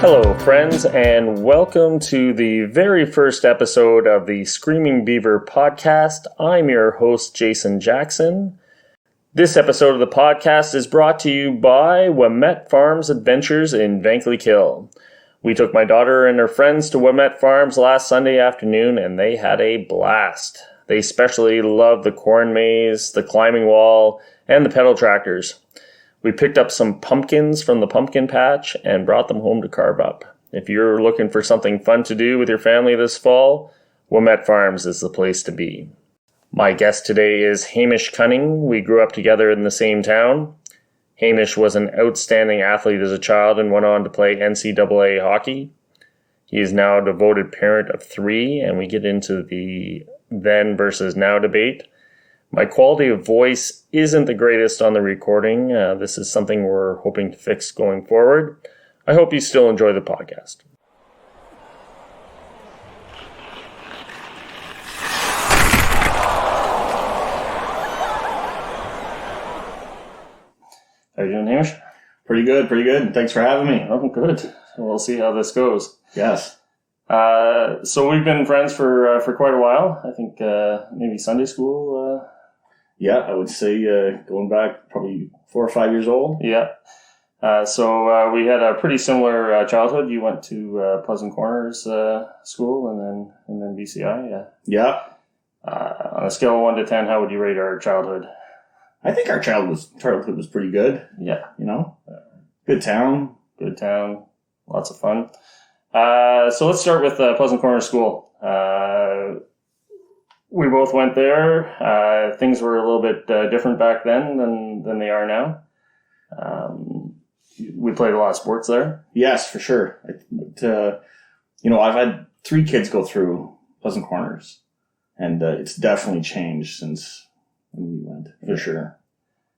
Hello, friends, and welcome to the very first episode of the Screaming Beaver podcast. I'm your host, Jason Jackson. This episode of the podcast is brought to you by Wilmette Farms Adventures in Vankleek Hill. We took my daughter and her friends to Wilmette Farms last Sunday afternoon, and they had a blast. They especially loved the corn maze, the climbing wall, and the pedal tractors. We picked up some pumpkins from the pumpkin patch and brought them home to carve up. If you're looking for something fun to do with your family this fall, Wilmette Farms is the place to be. My guest today is Hamish Cunning. We grew up together in the same town. Hamish was an outstanding athlete as a child and went on to play NCAA hockey. He is now a devoted parent of 3, and we get into the then versus now debate. My quality of voice isn't the greatest on the recording. This is something we're hoping to fix going forward. I hope you still enjoy the podcast. How you doing, Hamish? Pretty good. Thanks for having me. Oh, good. We'll see how this goes. Yes. So we've been friends for quite a while. I think maybe Sunday school. Yeah, I would say going back probably 4 or 5 years old. Yeah. So we had a pretty similar childhood. You went to Pleasant Corners school and then BCI. Yeah. Yeah. On a scale of 1 to 10, how would you rate our childhood? I think our childhood was pretty good. Yeah. You know, good town. Lots of fun. So let's start with Pleasant Corners School. We both went there. Things were a little bit different back then than they are now. We played a lot of sports there. Yes, for sure. I've had 3 kids go through Pleasant Corners, and it's definitely changed since when we went, for sure.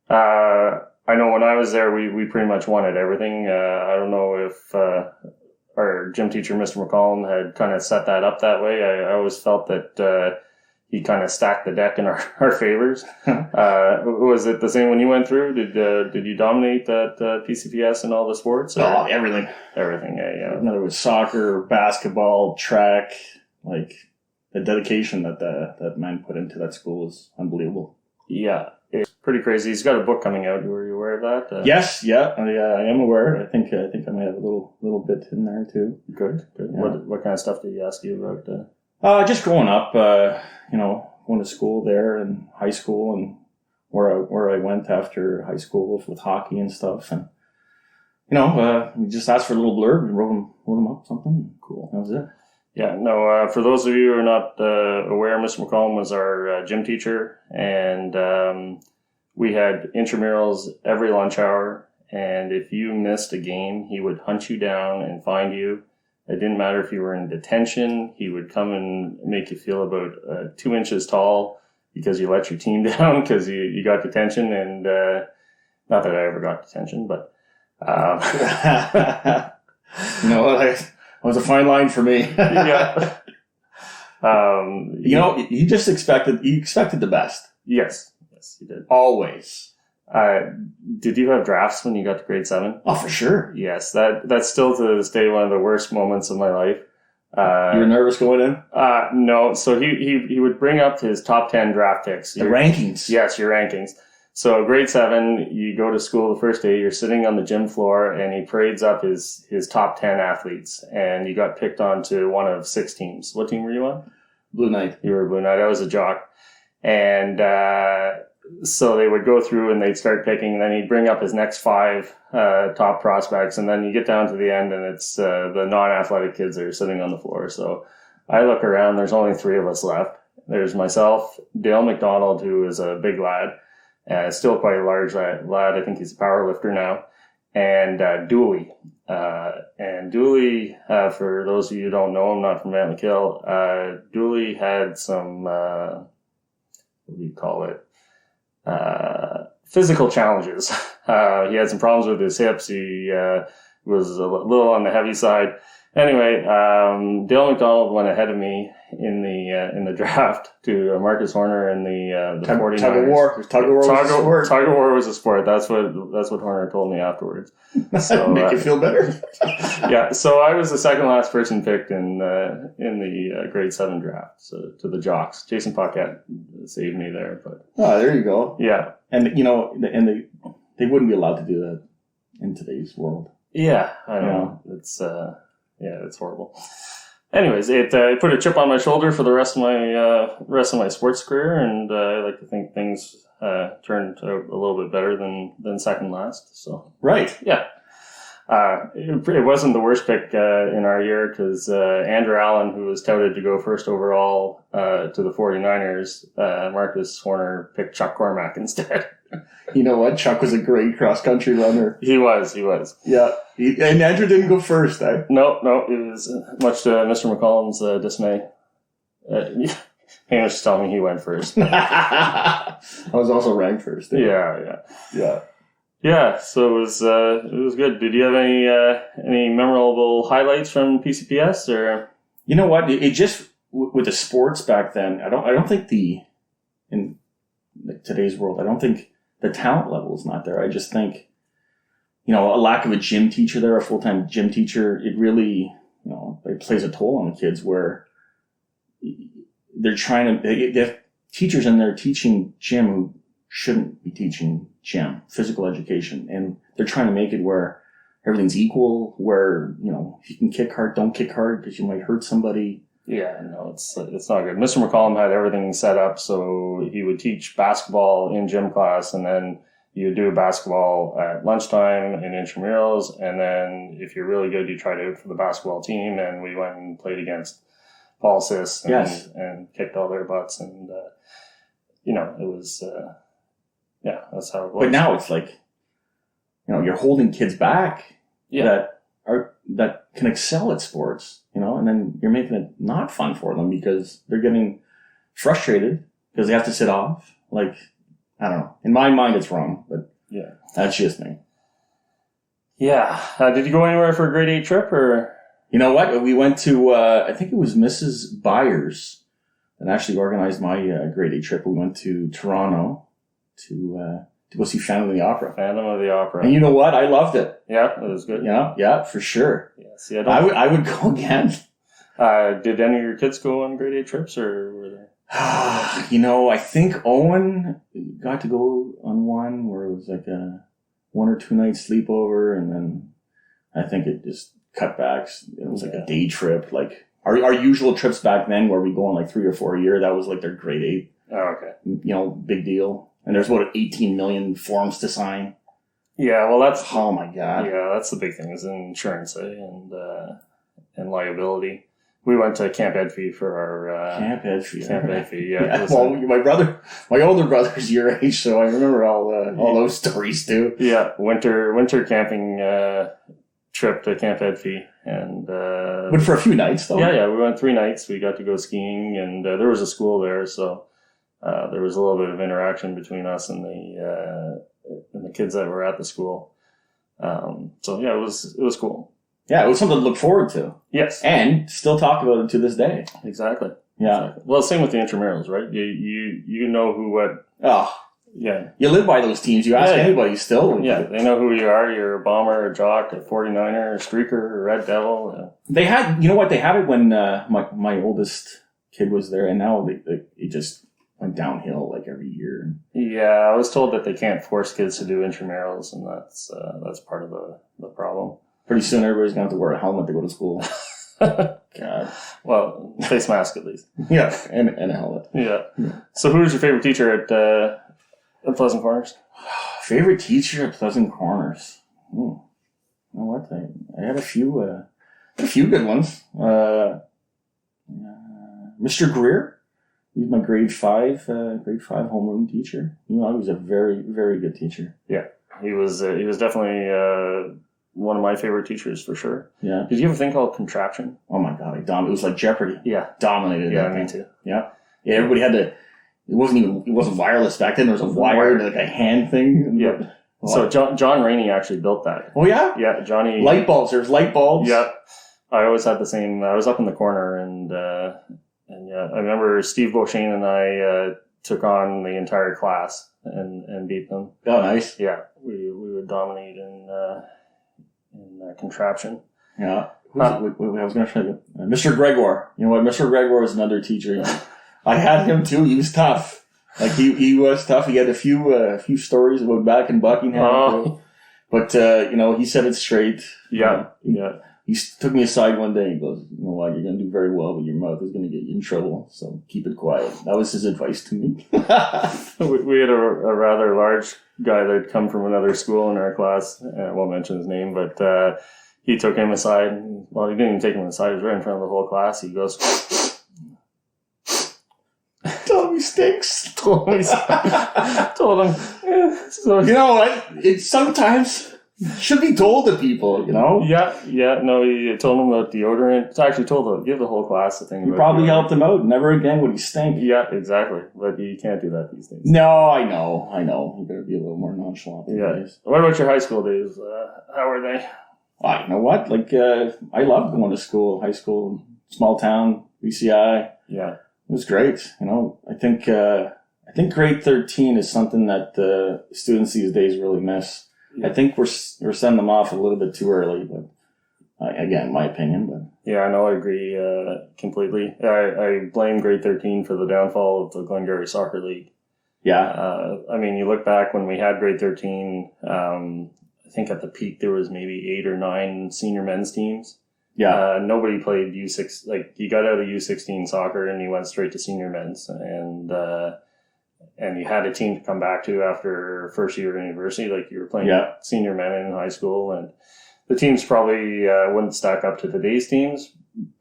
I know when I was there, we pretty much wanted everything. I don't know if our gym teacher, Mr. McCollum, had kind of set that up that way. I always felt that he kind of stacked the deck in our favors. Was it the same when you went through? Did you dominate that PCPS in all the sports? Or? Oh, everything. Everything, yeah. Whether it was soccer, basketball, track, like the dedication that man put into that school was unbelievable. Yeah, it's pretty crazy. He's got a book coming out. Were you aware of that? Yes, yeah, I am aware. I think I might have a little bit in there too. Good. Yeah. What kind of stuff did he ask you about? Just growing up, going to school there and high school and where I went after high school with hockey and stuff. And, we just asked for a little blurb and wrote them up something. Cool. That was it. Yeah, no, for those of you who are not aware, Mr. McCollum was our gym teacher, and we had intramurals every lunch hour, and if you missed a game, he would hunt you down and find you. It didn't matter if you were in detention. He would come and make you feel about 2 inches tall because you let your team down because you got detention. And not that I ever got detention, but... it was a fine line for me. Yeah. He just expected the best. Yes, he did. Always. Did you have drafts when you got to grade 7? Oh, for sure. Yes, that's still to this day one of the worst moments of my life. You were nervous going in? No. So he would bring up his top 10 draft picks. The rankings. Yes, your rankings. So grade 7, you go to school the first day, you're sitting on the gym floor, and he parades up his top 10 athletes, and you got picked onto one of 6 teams. What team were you on? Blue Knight. You were Blue Knight. I was a jock. And so they would go through and they'd start picking, and then he'd bring up his next 5 top prospects, and then you get down to the end, and it's the non-athletic kids that are sitting on the floor. So I look around, there's only 3 of us left. There's myself, Dale McDonald, who is a big lad, still quite a large lad. I think he's a power lifter now, and Dooley. And Dooley, for those of you who don't know him, not from Vankleek Hill, Dooley had some, what do you call it? Physical challenges. He had some problems with his hips. He was a little on the heavy side. Anyway, Dale McDonald went ahead of me, in the draft to Marcus Horner and the 49ers. Tug of war. Tug of war was a sport. Tug of war was a sport. That's what Horner told me afterwards. So, make you feel better. Yeah. So I was the second last person picked in the grade 7 draft. So to the Jocks, Jason Paquette saved me there. But there you go. Yeah. And they wouldn't be allowed to do that in today's world. Yeah, I know. It's it's horrible. Anyways, it put a chip on my shoulder for the rest of my sports career, and I like to think things turned out a little bit better than second last. So right, yeah. It wasn't the worst pick in our year because Andrew Allen, who was touted to go first overall to the 49ers, Marcus Horner picked Chuck Cormack instead. You know what? Chuck was a great cross-country runner. He was. Yeah. And Andrew didn't go first, eh? No. It was much to Mr. McCollum's dismay. Hamish was telling me he went first. I was also ranked first. Yeah, so it was good. Did you have any memorable highlights from PCPS or? You know what? It just with the sports back then. I don't think in today's world. I don't think the talent level is not there. I just think a lack of a gym teacher there, a full-time gym teacher. It really it plays a toll on the kids where they're trying to they have teachers in there teaching gym who shouldn't be teaching gym, physical education. And they're trying to make it where everything's equal, where, if you can kick hard, don't kick hard because you might hurt somebody. Yeah, no, it's not good. Mr. McCollum had everything set up so he would teach basketball in gym class, and then you would do basketball at lunchtime in intramurals, and then if you're really good, you tried out for the basketball team, and we went and played against Paul Sis and kicked all their butts, and it was that's how it was. But now it's like you're holding kids back that can excel at sports, and then you're making it not fun for them because they're getting frustrated because they have to sit off. Like, I don't know. In my mind, it's wrong, but yeah, that's just me. Yeah. Did you go anywhere for a grade 8 trip or? You know what? We went to, I think it was Mrs. Byers that actually organized my grade 8 trip. We went to Toronto to go see Phantom of the Opera. Phantom of the Opera. And you know what? I loved it. Yeah, it was good. Yeah, for sure. Yeah, see, I would go again. Did any of your kids go on grade 8 trips or were they? I think Owen got to go on one where it was like a 1 or 2 night sleepover, and then I think it just cut back. It was like a day trip. Like our usual trips back then where we go on like 3 or 4 a year, that was like their grade 8. Oh, okay. Big deal. And there's about 18 million forms to sign. Yeah, well, oh my god. Yeah, that's the big thing is insurance, and liability. We went to Camp Edfie for our Camp Edfie. Yeah. Well, my older brother's your age, so I remember all those stories too. Yeah, winter camping trip to Camp Edfie, and but for a few nights though. Yeah, we went 3 nights. We got to go skiing, and there was a school there, so there was a little bit of interaction between us and the kids that were at the school. So yeah, it was cool. Yeah, it was something to look forward to. Yes. And still talk about it to this day. Exactly. Yeah. Exactly. Well, same with the intramurals, right? You know who what. Oh. Yeah. You live by those teams. You ask anybody still. Yeah, they know who you are. You're a Bomber, a Jock, a 49er, a Streaker, a Red Devil. They had, they had it when my oldest kid was there, and now it just went downhill like every year. Yeah, I was told that they can't force kids to do intramurals, and that's part of the problem. Pretty soon, everybody's going to have to wear a helmet to go to school. God. Well, face mask at least. Yeah, and a helmet. Yeah. So who was your favorite teacher at Pleasant Corners? Favorite teacher at Pleasant Corners? You know what? I had a few good ones. Mr. Greer. He was my grade 5 homeroom teacher. He was a very, very good teacher. Yeah, he was definitely one of my favorite teachers for sure. Yeah. Did you have a thing called contraption? Oh my god, it was like Jeopardy. Yeah, dominated. Yeah, me too. Yeah, everybody had to. It wasn't wireless back then. There was a wire, like a hand thing. Yeah. So John Rainey actually built that. Oh yeah. Yeah, Johnny. Light bulbs. There's light bulbs. Yeah. I always had the same. I was up in the corner, yeah, I remember Steve Beauchesne and I took on the entire class and beat them. Oh, nice. Yeah, we would dominate in contraption. Yeah. I was going to say Mr. Gregor. You know what? Mr. Gregor was another teacher. I had him too. He was tough. Like he was tough. He had a few stories about back in Buckingham. But he said it straight. Yeah. He took me aside one day. He goes, "You know what? You're going to do very well, but your mouth is going to get you in trouble. So keep it quiet." That was his advice to me. We had a rather large guy that had come from another school in our class. I won't mention his name, but he took him aside. Well, he didn't even take him aside. He was right in front of the whole class. He goes, "Told me stinks." Told him. So you know what? It sometimes should be told to people. You know. Yeah. No, he told him about deodorant. It's actually give the whole class the thing. You probably helped him out. Never again would he stink. Yeah, exactly. But you can't do that these days. No, I know. You better be a little more nonchalant. Yeah. What about your high school days? How were they? You know what? Like, I loved going to school, high school, small town, BCI. Yeah. It was great. I think grade 13 is something that students these days really miss. Yeah. I think we're sending them off a little bit too early, but again, my opinion. But yeah, I know, I agree completely. I blame grade 13 for the downfall of the Glengarry Soccer League. Yeah. You look back when we had grade 13, I think at the peak there was maybe 8 or 9 senior men's teams. Yeah. Nobody played U6. Like, you got out of U16 soccer and you went straight to senior men's, and you had a team to come back to after first year of university. Like, you were playing senior men in high school, and the teams probably wouldn't stack up to today's teams,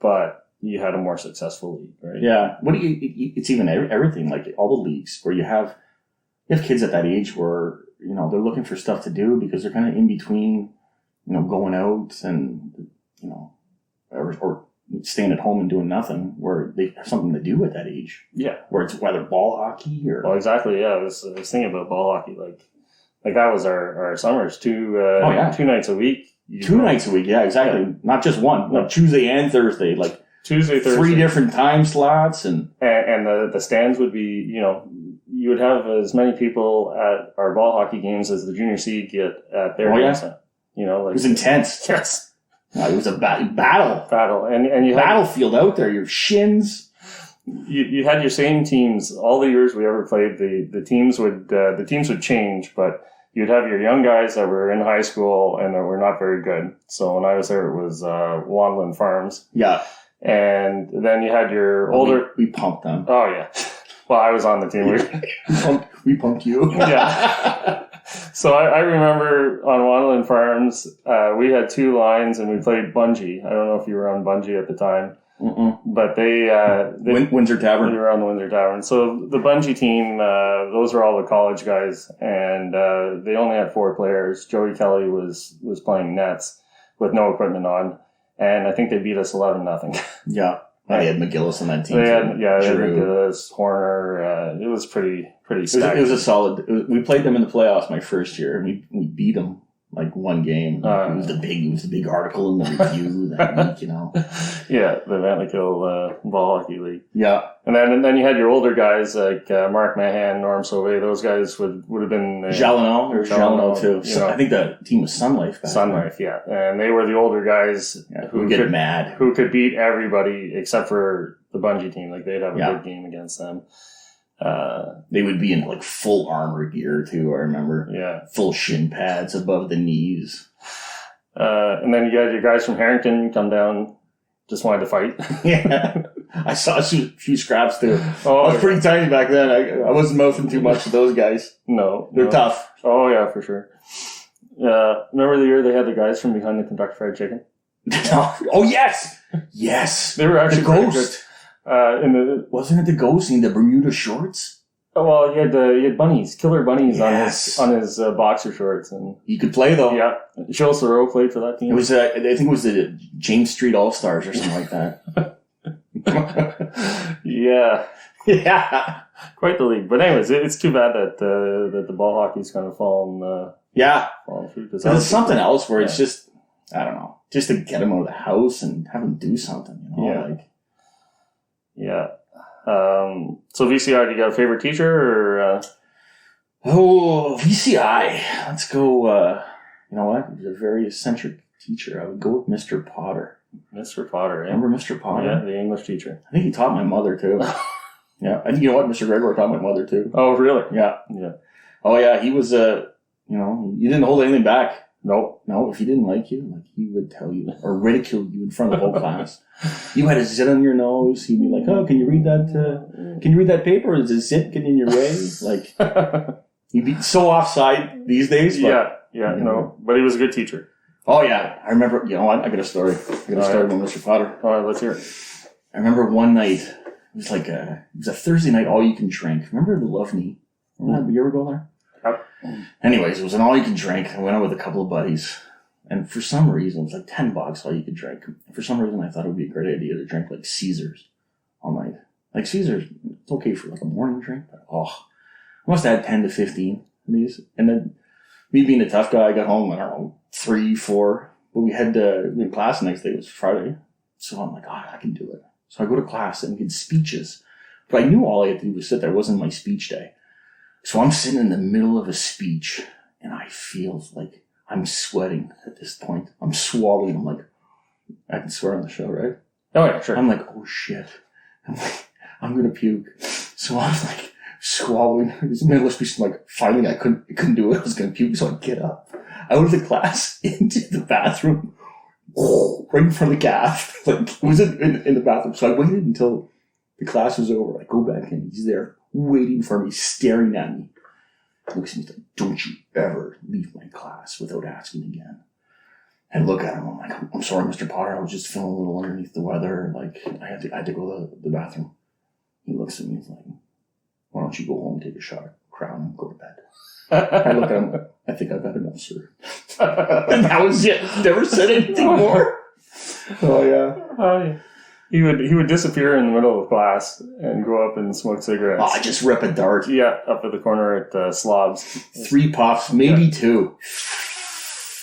but you had a more successful league, right? Yeah. It's even everything, like all the leagues where you have kids at that age where, they're looking for stuff to do because they're kind of in between, going out and, or staying at home and doing nothing, where they have something to do at that age. Yeah. Where it's whether ball hockey or... Well, exactly, yeah. I was thinking about ball hockey. Like that was our summers, 2 nights a week. 2 nights a week, yeah, exactly. Yeah. Not just one. No. Like Tuesday and Thursday. Like Tuesday, Thursday. 3 different time slots. And the stands would be, you would have as many people at our ball hockey games as the junior C get at their games. It was intense. Yes. It was a battle. And you had battlefield out there, your shins. You had your same teams all the years we ever played. The teams would change, but you'd have your young guys that were in high school and that were not very good. So when I was there, it was Wanlin Farms. Yeah. And then you had your older... We pumped them. Oh, yeah. Well, I was on the team. We pumped you. Yeah. So I remember on Wanlin Farms, we had 2 lines and we played bungee. I don't know if you were on bungee at the time. Mm-mm. But they Windsor Tavern. They were on the Windsor Tavern. So the bungee team, those were all the college guys, and they only had 4 players. Joey Kelly was playing nets with no equipment on, and I think they beat us 11-0. Yeah. They had McGillis on that team. They had McGillis, Horner. It was pretty stacked. It was a solid. We played them in the playoffs my first year, and we beat them like 1 game. It was the big article in the review that week, Yeah, the Vankleek Hill ball hockey league. Yeah, and then you had your older guys like Mark Mahan, Norm Sauvé. Those guys would have been Jalino too. So I think the team was Sun Life. Sun Life, yeah, and they were the older guys who get mad, who could beat everybody except for the bungee team. Like they'd have a good game against them. They would be in like full armor gear too. I remember. Yeah, full shin pads above the knees. And then you got your guys from Harrington come down, just wanted to fight. Yeah, I saw a few scraps too. I was pretty tiny back then. I wasn't mouthing too much to those guys. No, they're tough. Oh yeah, for sure. Remember the year they had the guys from behind the Kentucky Fried Chicken? Oh yes. They were actually the Ghost. Wasn't it the Ghost in the Bermuda shorts? Oh, well, he had bunnies, killer bunnies on his boxer shorts, and he could play though. Yeah, Joe Thoreau played for that team. It was I think it was the James Street All Stars or something like that. Yeah, quite the league. But anyways, it's too bad that the ball hockey's kind of fallen through. There's something else where it's just I don't know, just to get him out of the house and have him do something. So VCI, do you got a favorite teacher or? VCI. Let's go. You know what? He's a very eccentric teacher. I would go with Mr. Potter. Mr. Potter, eh? Remember Mr. Potter? Yeah, the English teacher. I think he taught my mother too. Yeah, and you know what? Mr. Gregor taught my mother too. Oh, really? Yeah. Yeah. Oh, yeah. He was you didn't hold anything back. Nope. No, if he didn't like you, like he would tell you or ridicule you in front of the whole class. You had a zit on your nose. He'd be like, "Oh, can you read that? Can you read that paper? Is a zit getting in your way?" Like he'd be so offside these days. But, no, but he was a good teacher. Oh yeah, I remember. You know what? I got a story. With Mr. Potter. All right, let's hear it. I remember one night. It was like it was a Thursday night, all you can drink. Remember the Love Knee? Remember that? Did you ever go there? Yep. Anyways, it was an all you can drink. I went out with a couple of buddies, and for some reason, it was like $10 all you could drink. For some reason, I thought it would be a great idea to drink like Caesars all night. Like Caesars, it's okay for like a morning drink, but I must have had 10 to 15 of these. And then me being a tough guy, I got home, I don't know, 3, 4. But we had class the next day. It was Friday, so I'm like, I can do it. So I go to class and get speeches, but I knew all I had to do was sit there. It wasn't my speech day. So I'm sitting in the middle of a speech, and I feel like I'm sweating at this point. I'm swallowing. I'm like, I can swear on the show, right? Oh, yeah, sure. I'm like, oh, shit. I'm like, I'm going to puke. So I'm like swallowing. This middle of the speech, I'm like, finally, I couldn't do it. I was going to puke, so I get up out of the class into the bathroom, right in front of the gaff. Like, it was in the bathroom. So I waited until the class was over. I go back in. He's there, waiting for me, staring at me. He looks at me like, don't you ever leave my class without asking again. And look at him, I'm like, I'm sorry, Mr. Potter, I was just feeling a little underneath the weather. Like, I had to go to the bathroom. He looks at me, he's like, why don't you go home, take a shot of Crown, and go to bed? I look at him, I think I've had enough, sir. And that was it. Never said anything more. Oh, yeah. He would disappear in the middle of class and go up and smoke cigarettes. I just rip a dart. Yeah, up at the corner at Slobs. 3 puffs, maybe 2.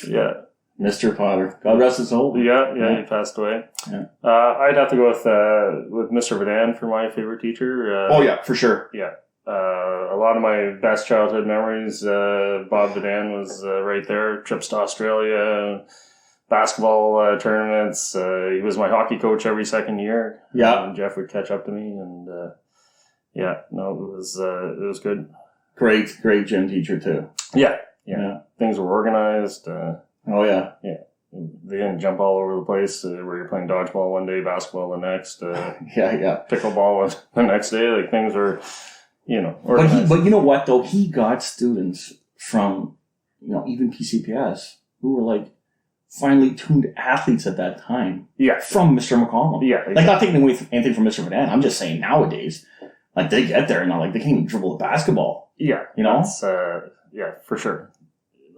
Yeah. Mr. Potter. God rest his soul. Yeah, he passed away. Yeah. I'd have to go with Mr. Vadan for my favorite teacher. Oh, yeah, for sure. Yeah. A lot of my best childhood memories, Bob Vadan was right there. Trips to Australia, basketball tournaments. He was my hockey coach every second year. Yeah. Jeff would catch up to me, and it was good. Great gym teacher, too. Yeah. Things were organized. Oh, yeah. Yeah. They didn't jump all over the place where you're playing dodgeball one day, basketball the next. Pickleball the next day. Like, things were, organized. But you know what, though? He got students from, even PCPS who were, like, finely tuned athletes at that time. Yeah. From Mr. McCollum. Yeah. Exactly. Like, not taking away anything from Mr. Vadan. I'm just saying nowadays, like, they get there and like, they can't even dribble a basketball. Yeah. That's, for sure.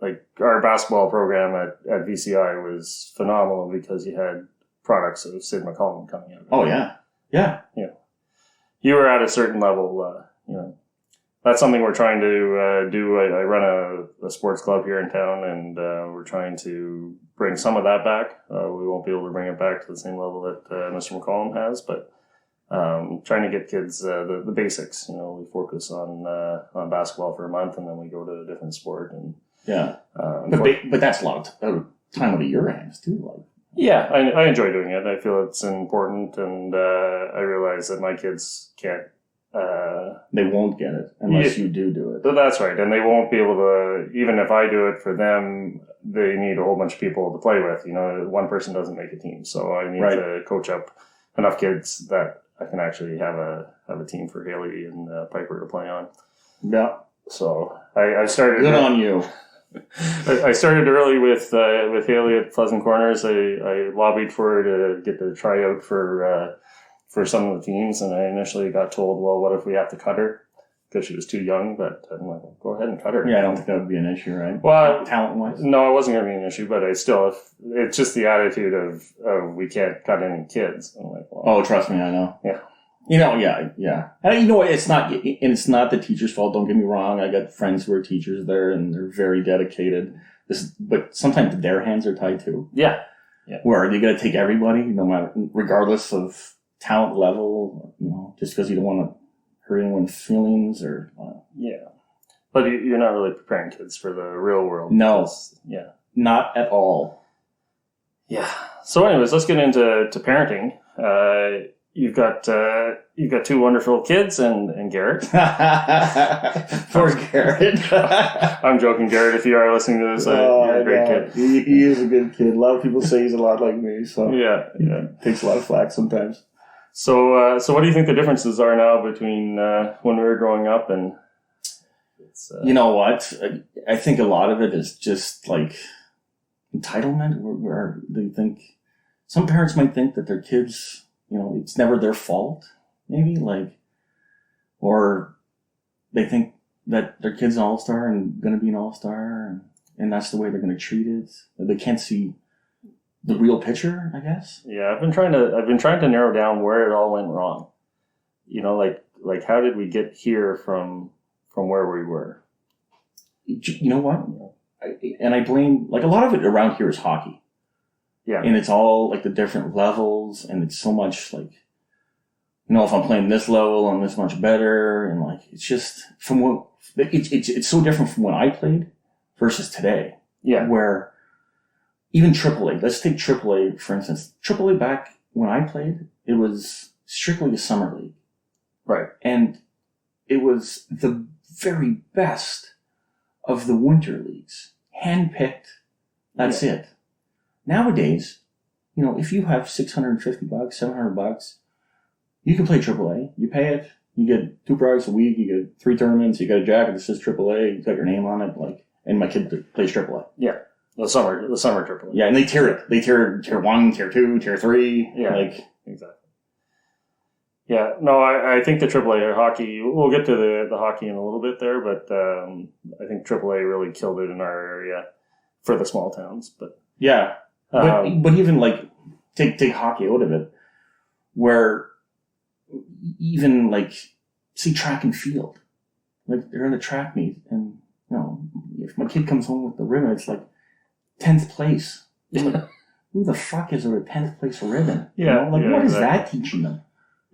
Like, our basketball program at VCI was phenomenal because you had products of Sid McCollum coming out. Oh, yeah. Yeah. You were at a certain level, That's something we're trying to do. I run a sports club here in town, and we're trying to bring some of that back. We won't be able to bring it back to the same level that Mr. McCollum has, but trying to get kids the basics. We focus on basketball for a month, and then we go to a different sport. And but that's a lot of time out of your hands too. Like. Yeah, I enjoy doing it. I feel it's important, and I realize that my kids can't. They won't get it unless you do it. But that's right, and they won't be able to. Even if I do it for them, they need a whole bunch of people to play with. One person doesn't make a team, so I need to coach up enough kids that I can actually have a team for Haley and Piper to play on. Yeah. So I started. Good on you. I started early with Haley at Pleasant Corners. I lobbied for her to get the tryout for some of the teams, and I initially got told, well, what if we have to cut her? Because she was too young, but I'm like, well, go ahead and cut her. Yeah, I don't think that would be an issue, right? Well, talent-wise? No, it wasn't going to be an issue, but it's just the attitude of we can't cut any kids. I'm like, well, oh, trust me, I know. Yeah. Yeah. And it's not the teacher's fault, don't get me wrong. I got friends who are teachers there, and they're very dedicated. But sometimes their hands are tied too. Yeah. Where they got to take everybody, no matter, regardless of talent level, just because you don't want to hurt anyone's feelings or. Yeah. But you're not really preparing kids for the real world. No. Yeah. Not at all. Yeah. So anyways, let's get into parenting. You've got 2 wonderful kids and Garrett. Poor Garrett. I'm joking, Garrett. If you are listening to this, you're a great kid. He is a good kid. A lot of people say he's a lot like me. So yeah. Takes a lot of flack sometimes. So what do you think the differences are now between when we were growing up and? You know what? I think a lot of it is just like entitlement, where they think some parents might think that their kids, it's never their fault, maybe, or they think that their kid's an all-star and going to be an all-star, and that's the way they're going to treat it. They can't see the real picture, I guess. Yeah, I've been trying to narrow down where it all went wrong. Like how did we get here from where we were? You know what? I blame, a lot of it around here is hockey. Yeah. And it's all, the different levels, and it's so much, if I'm playing this level, I'm this much better, and, it's just, it's so different from when I played versus today. Yeah. Where, even AAA, let's take AAA, for instance. AAA back when I played, it was strictly a summer league. Right. And it was the very best of the winter leagues. Handpicked. That's it. Nowadays, if you have $650, $700, you can play AAA. You pay it. You get 2 products a week. You get 3 tournaments. You got a jacket that says AAA. You got your name on it. And my kid plays AAA. Yeah. The summer AAA. Yeah, and they tier it. They tier tier 1, tier 2, tier 3. Yeah. Exactly. Yeah, no, I think the AAA hockey, we'll get to the hockey in a little bit there, but I think AAA really killed it in our area for the small towns. But yeah, but even take hockey out of it, where even see track and field, they're in a track meet, and if my kid comes home with the ribbon, it's 10th place. Who the fuck is with a 10th place ribbon? Yeah, what is that teaching them?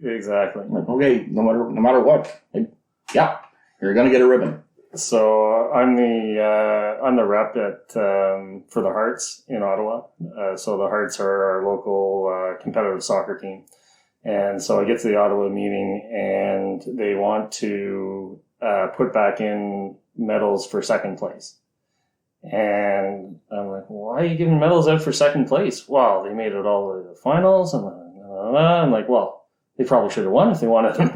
Exactly. Okay, no matter what, you're gonna get a ribbon. So I'm the rep at for the Hearts in Ottawa. So the Hearts are our local competitive soccer team, and so I get to the Ottawa meeting, and they want to put back in medals for second place. And I'm like, why are you giving medals out for second place? Well, they made it all the way to the finals, and I'm like, well. They probably should have won if they wanted to.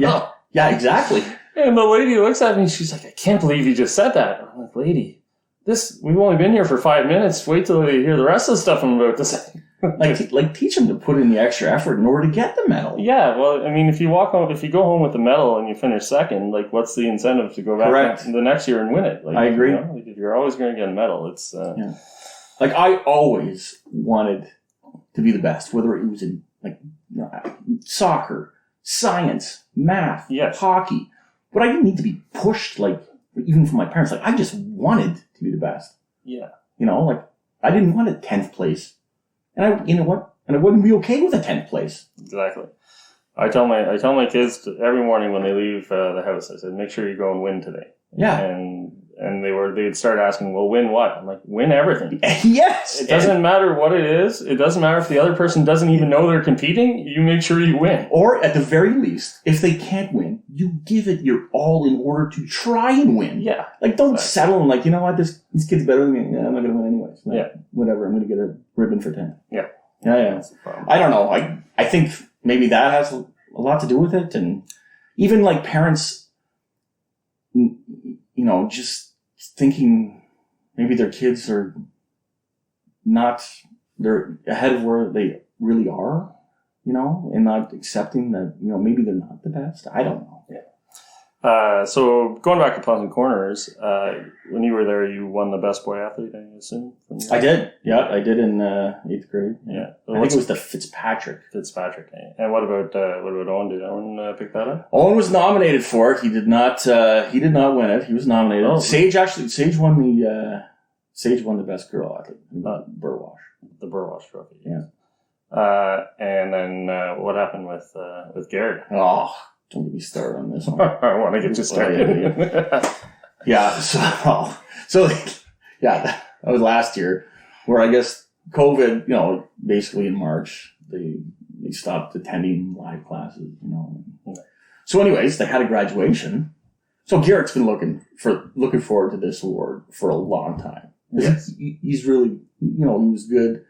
Yeah, exactly. And the lady looks at me and she's like, I can't believe you just said that. I'm like, lady, we've only been here for 5 minutes. Wait till you hear the rest of the stuff I'm about to say. Teach them to put in the extra effort in order to get the medal. Yeah, well, I mean, if you go home with the medal and you finish second, what's the incentive to go back the next year and win it? I agree. If you're always going to get a medal, it's... I always wanted to be the best, whether it was in soccer, science, math, hockey. But I didn't need to be pushed, even from my parents. I just wanted to be the best. Yeah. I didn't want a 10th place. And And I wouldn't be okay with a 10th place. Exactly. I tell my kids every morning when they leave the house, I said, make sure you go and win today. Yeah. And they'd start asking, well, win what? I'm like, win everything. Yes. It doesn't matter what it is. It doesn't matter if the other person doesn't even know they're competing. You make sure you win. Or at the very least, if they can't win, you give it your all in order to try and win. Yeah. Don't settle and you know what, this kid's better than me. Yeah, I'm not going to win anyways. Yeah. Whatever, I'm going to get a ribbon for 10. Yeah. Yeah. I don't know. I think maybe that has a lot to do with it. And even parents, just thinking maybe their kids are they're ahead of where they really are, and not accepting that, maybe they're not the best. I don't know. Yeah. So going back to Pleasant Corners, when you were there, you won the best boy athlete, I assume? I did. Yeah, I did in 8th grade. Yeah. I think it was the Fitzpatrick. And what about Owen? Did Owen pick that up? Owen was nominated for it. He did not win it. He was nominated. Oh. Sage won the best girl athlete. Not Burwash. The Burwash Trophy. Yeah. And then what happened with Garrett? Oh, don't get me started on this one. I want to get you started. Yeah, so that was last year, where I guess COVID, basically in March, they stopped attending live classes, So anyways, they had a graduation. So Garrett's been looking forward to this award for a long time. Yes. He's really, he was good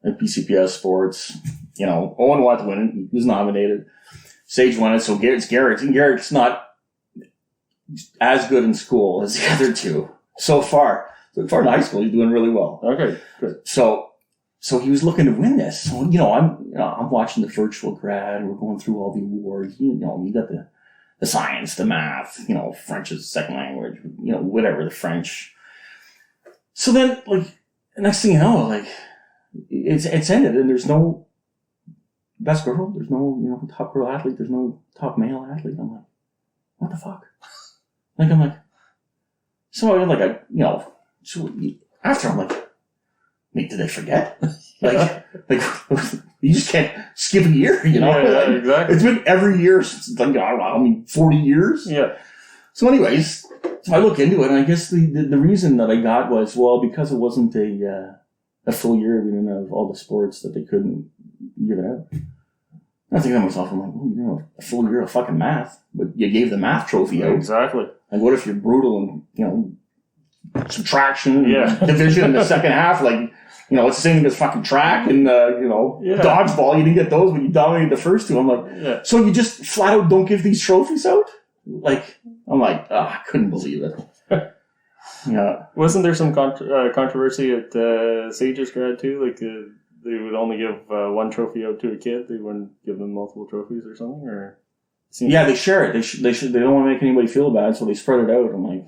at BCPS sports. Owen wanted to win it. He was nominated. Sage won it, so Garrett's Garrett. And Garrett's not as good in school as the other two. So far in high school, he's doing really well. Okay, good. So he was looking to win this. So, I'm watching the virtual grad. We're going through all the awards. You got the science, the math, French is second language, whatever, the French. So then, next thing you know, it's ended and there's no best girl. There's no, top girl athlete. There's no top male athlete. I'm like, what the fuck? So after I'm like, wait, did they forget? You just can't skip a year, Yeah, exactly. It's been every year since, 40 years. Yeah. So anyways, I look into it, and I guess the reason that I got was, because it wasn't a full year, we didn't have all the sports that they couldn't give it out. I think to myself, I'm like, a full year of fucking math, but you gave the math trophy out. Exactly. And what if you're brutal and, subtraction and division in the second half? It's the same thing as fucking track and, dodgeball. You didn't get those, but you dominated the first two. I'm like, so you just flat out don't give these trophies out? I couldn't believe it. Yeah. Wasn't there some controversy at Sage's grad too? They would only give one trophy out to a kid. They wouldn't give them multiple trophies or something, or. They share it. They don't want to make anybody feel bad, so they spread it out. I'm like,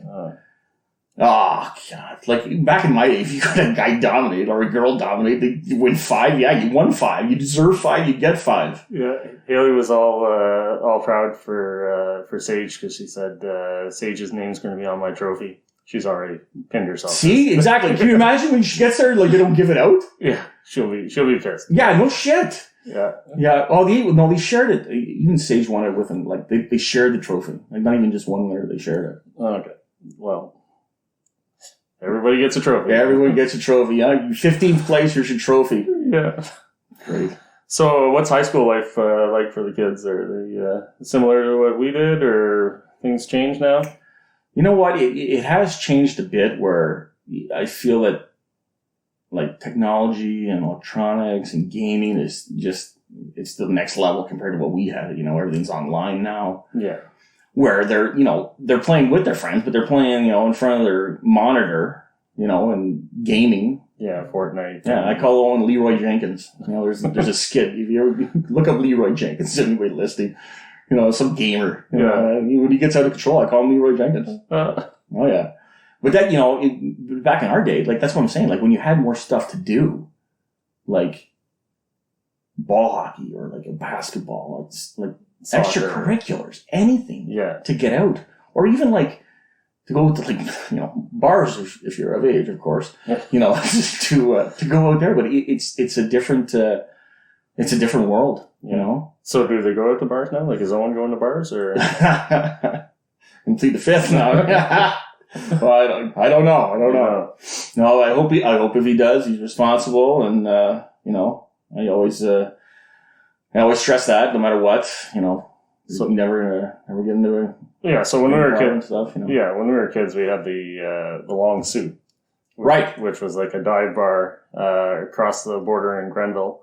oh God! Back in my day, if you got a guy dominate or a girl dominate, you win 5. Yeah, you won 5. You deserve 5. You get 5. Yeah, Haley was all proud for Sage because she said Sage's name's going to be on my trophy. She's already pinned herself. See, exactly. Can you imagine when she gets there, they don't give it out? Yeah, she'll be pissed. Yeah, no shit. Yeah. Yeah. Oh, they shared it. Even Sage won it with him. They shared the trophy. Not even just one winner. They shared it. Okay. Well, everybody gets a trophy. Everyone gets a trophy. Yeah. 15th place. Here's your trophy. Yeah. Great. So, what's high school life like for the kids? Are they similar to what we did, or things change now? You know what? It has changed a bit. Where I feel that. Technology and electronics and gaming is just, it's the next level compared to what we had. Everything's online now. Yeah. Where they're playing with their friends, but they're playing, in front of their monitor, and gaming. Yeah, Fortnite. Yeah, I call Owen Leroy Jenkins. There's a skit. If you ever look up Leroy Jenkins, anybody listening, some gamer. When he gets out of control, I call him Leroy Jenkins. Oh, yeah. But that, back in our day, that's what I'm saying. When you had more stuff to do, ball hockey or a basketball, extracurriculars, anything to get out. Or even to go to bars if you're of age, of course, to go out there. But it's a different world, So do they go out to bars now? Is Owen going to bars or? Complete the fifth now. Well, I don't know. No, I hope if he does, he's responsible, and I always stress that no matter what, so you never get into it. Yeah. So when we were kids, stuff, when we were kids, we had the long suit, right, which was a dive bar across the border in Grenville,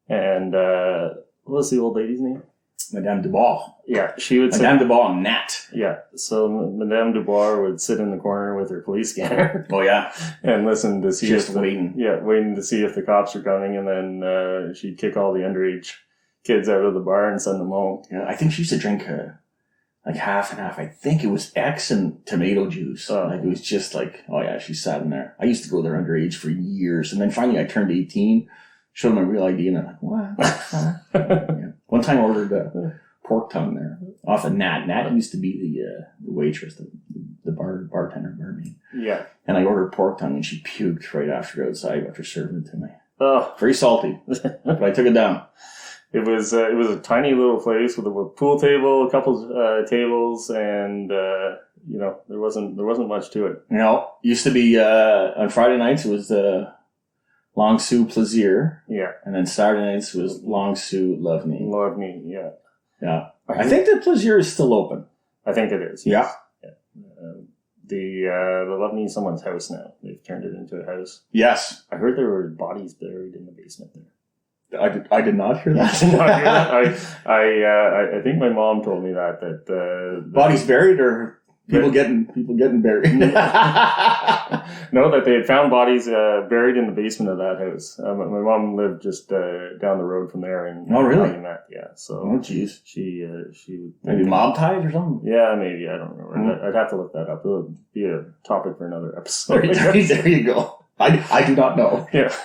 and what was the old lady's name? Madame Dubois. Yeah, she would Madame Dubois and Nat. Yeah, so Madame Dubois would sit in the corner with her police scanner. Oh yeah, and listen to see waiting. Waiting to see if the cops are coming, and then she'd kick all the underage kids out of the bar and send them home. Yeah, I think she used to drink half and half. I think it was X and tomato juice. It was just oh yeah, she sat in there. I used to go there underage for years, and then finally I turned 18, showed my real ID, and I'm like, what? Yeah. One time I ordered pork tongue there off of Nat. Nat used to be the waitress, the bartender, barmaid. Yeah. And I ordered pork tongue, and she puked right outside after serving it to me. Oh, very salty. But I took it down. It was a tiny little place with a pool table, a couple tables, and there wasn't much to it. Used to be on Friday nights it was Long Sue Plaisir. Yeah. And then Saturday nights was Long Sue Love Me. Love Me, yeah. Yeah. I think the Plaisir is still open. I think it is. Yes. Yeah. The Love Me is someone's house now. They've turned it into a house. Yes. I heard there were bodies buried in the basement there. I did not hear that. I did not hear that. I think my mom told me that bodies buried or people getting buried. No, that they had found bodies buried in the basement of that house. My mom lived just down the road from there, and oh really? Yeah. So oh jeez, she maybe mob ties or something. Yeah, maybe, I don't remember. I'd have to look that up. It would be a topic for another episode. There you go. I do not know. Yeah.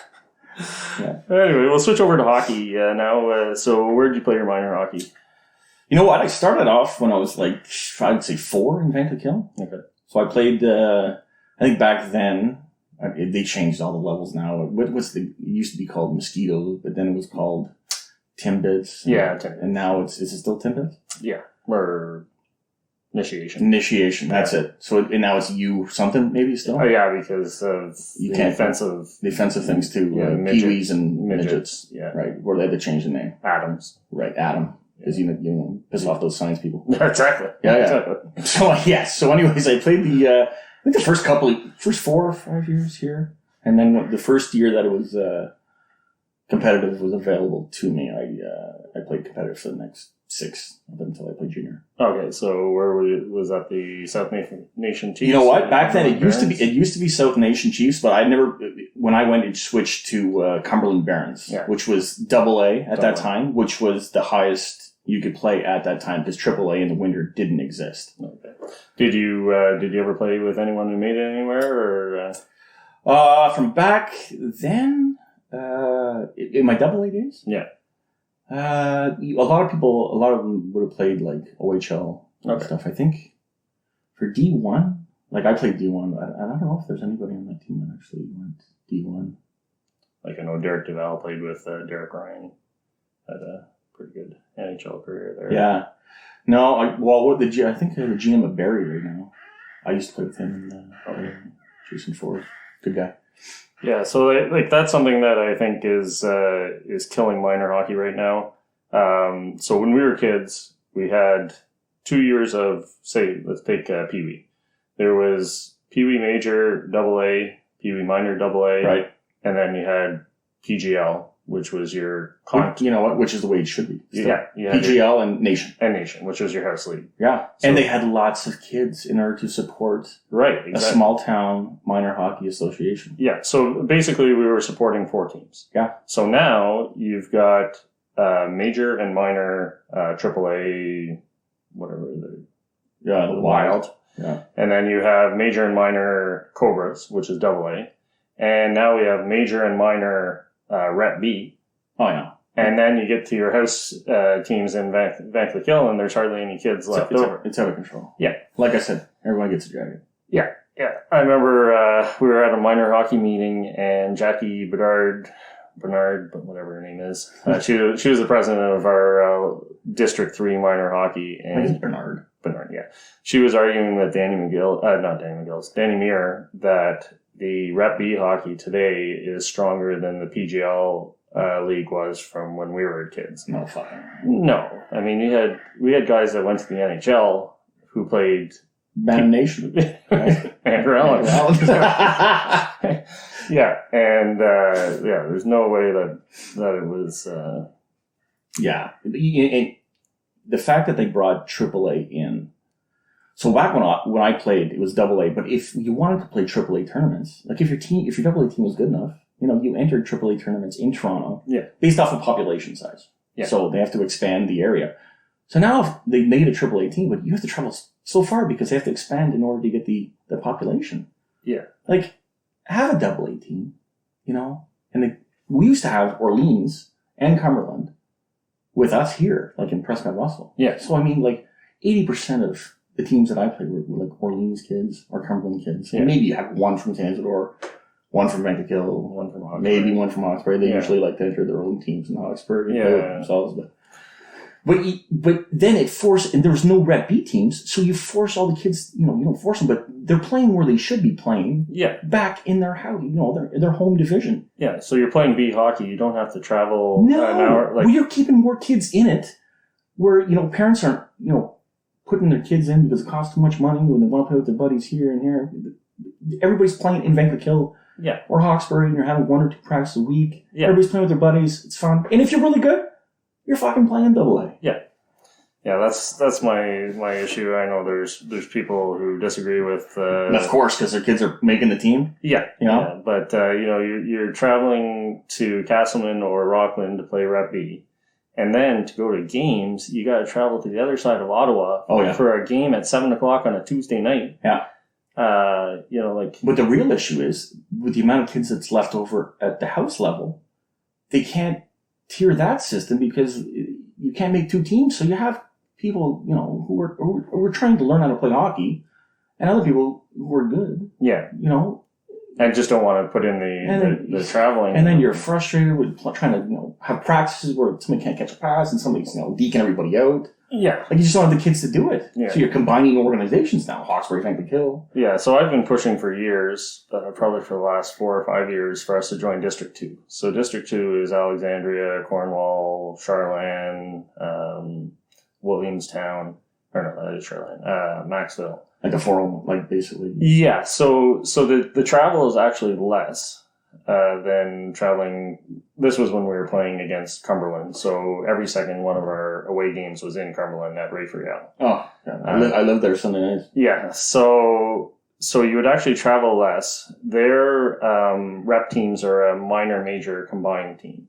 Yeah. Anyway, we'll switch over to hockey now. So where did you play your minor hockey? You know what? I started off when I was like, I'd say 4 in Vankleek Hill. Okay. So I played, I think back then, they changed all the levels now. It used to be called Mosquitoes, but then it was called Timbits. Yeah. And now is it still Timbits? Yeah. Or Initiation, that's it. So now it's U something maybe still? Oh yeah, because of you can't defensive things too. Pee-wees and midgets. Yeah. Right. Where they had to change the name. Adams. Right, Adam. Because you piss off those science people. Exactly. Yeah. Exactly. So anyways, I played I think the first 4 or 5 years here. And then the first year that it was competitive was available to me, I played competitive for the next 6 up until I played junior. Okay, so where was that the South Nation Chiefs? You know what? Back then it used to be South Nation Chiefs, but when I went, it switched to Cumberland Barons, which was AA at that time, which was the highest you could play at that time because AAA in the winter didn't exist. Okay. Did you ever play with anyone who made it anywhere, or? From back then, in my AA days? Yeah. A lot of them would have played like OHL stuff. I think for D1, like I played D1. I don't know if there's anybody on that team that actually went D1. Like I know Derek Duval played with Derek Ryan. Had a pretty good NHL career there. Yeah. No, I think I have a GM at Barrie right now. I used to play with him and Jason Ford. Good guy. Yeah, so like that's something that I think is killing minor hockey right now. So when we were kids, we had 2 years of, say, let's take Pee Wee. There was Pee Wee Major AA, Pee Wee Minor AA, right, and then you had PGL, which was your which is the way it should be. Still. Yeah, PGL and Nation, which was your house league. Yeah, so, and they had lots of kids in order to support a small town minor hockey association. Yeah, so basically we were supporting 4 teams. Yeah. So now you've got major and minor AAA, whatever the Wild. Yeah, and then you have major and minor Cobras, which is AA, and now we have major and minor Rep B. Oh yeah. And then you get to your house teams in Vankleek Hill, and there's hardly any kids left over. It's out of control. Yeah. Like I said, everyone gets a jacket. Yeah. Yeah. I remember we were at a minor hockey meeting, and Jackie Bernard, but whatever her name is, she was the president of our District 3 minor hockey. And I think it's Bernard, yeah. She was arguing with Danny Muir, that the Rep B hockey today is stronger than the PGL league was from when we were kids. No fuck. No, I mean we had guys that went to the NHL who played Bantam Nation, right? Andrew Allen. Yeah, and there's no way that it was. Yeah, and the fact that they brought AAA in. So back when I played, it was AA. But if you wanted to play AAA tournaments, like if your AA team was good enough, you entered AAA tournaments in Toronto, based off of population size. Yeah. So they have to expand the area. So now they made a AAA team, but you have to travel so far because they have to expand in order to get the population. Yeah. Like have a AA team, and we used to have Orleans and Cumberland with us here, like in Prescott Russell. Yeah. So I mean, like 80% of the teams that I played were like Orleans kids or Cumberland kids. Yeah. And maybe you have one from Tanzador, One from Vankleek Hill, one from Hawkesbury. maybe one from Hawkesbury. They Yeah. usually like to enter their own teams in Hawkesbury and Yeah. play with themselves. But then and there was no Rep B teams, so you force all the kids, you don't force them, but they're playing where they should be playing. Yeah. Back in their house, their home division. Yeah, so you're playing B hockey. You don't have to travel an No, hour. well, you're keeping more kids in it, where parents aren't putting their kids in because it costs too much money when they want to play with their buddies here and here. Everybody's playing in Vankleek Hill, or Hawkesbury, and you're having 1 or 2 practices a week. Yeah. Everybody's playing with their buddies. It's fun, and if you're really good, you're fucking playing AA. Yeah, that's my issue. I know there's people who disagree with. And of course, because their kids are making the team. Yeah. But you're traveling to Castleman or Rockland to play Rep B, and then to go to games, you got to travel to the other side of Ottawa for a game at 7:00 on a Tuesday night. Yeah. But the real issue is with the amount of kids that's left over at the house level, they can't tier that system because you can't make 2 teams. So you have people, who are trying to learn how to play hockey, and other people who are good. Yeah. And just don't want to put in the traveling. And then you're frustrated with trying to, have practices where somebody can't catch a pass and somebody's, deking everybody out. Yeah. Like, you just don't have the kids to do it. Yeah. So you're combining organizations now, Hawkesbury, Vankleek Hill. Yeah, so I've been pushing for years, probably for the last 4 or 5 years, for us to join District 2. So District 2 is Alexandria, Cornwall, Charlotte, Williamstown, or no, that is Charlotte, Maxville. Like a forum, basically. Yeah, so the travel is actually less than traveling. This was when we were playing against Cumberland, so every second one of our away games was in Cumberland at Ray Friel. Oh, yeah. I lived there Sunday nights. Yeah, so you would actually travel less. Their rep teams are a minor major combined team.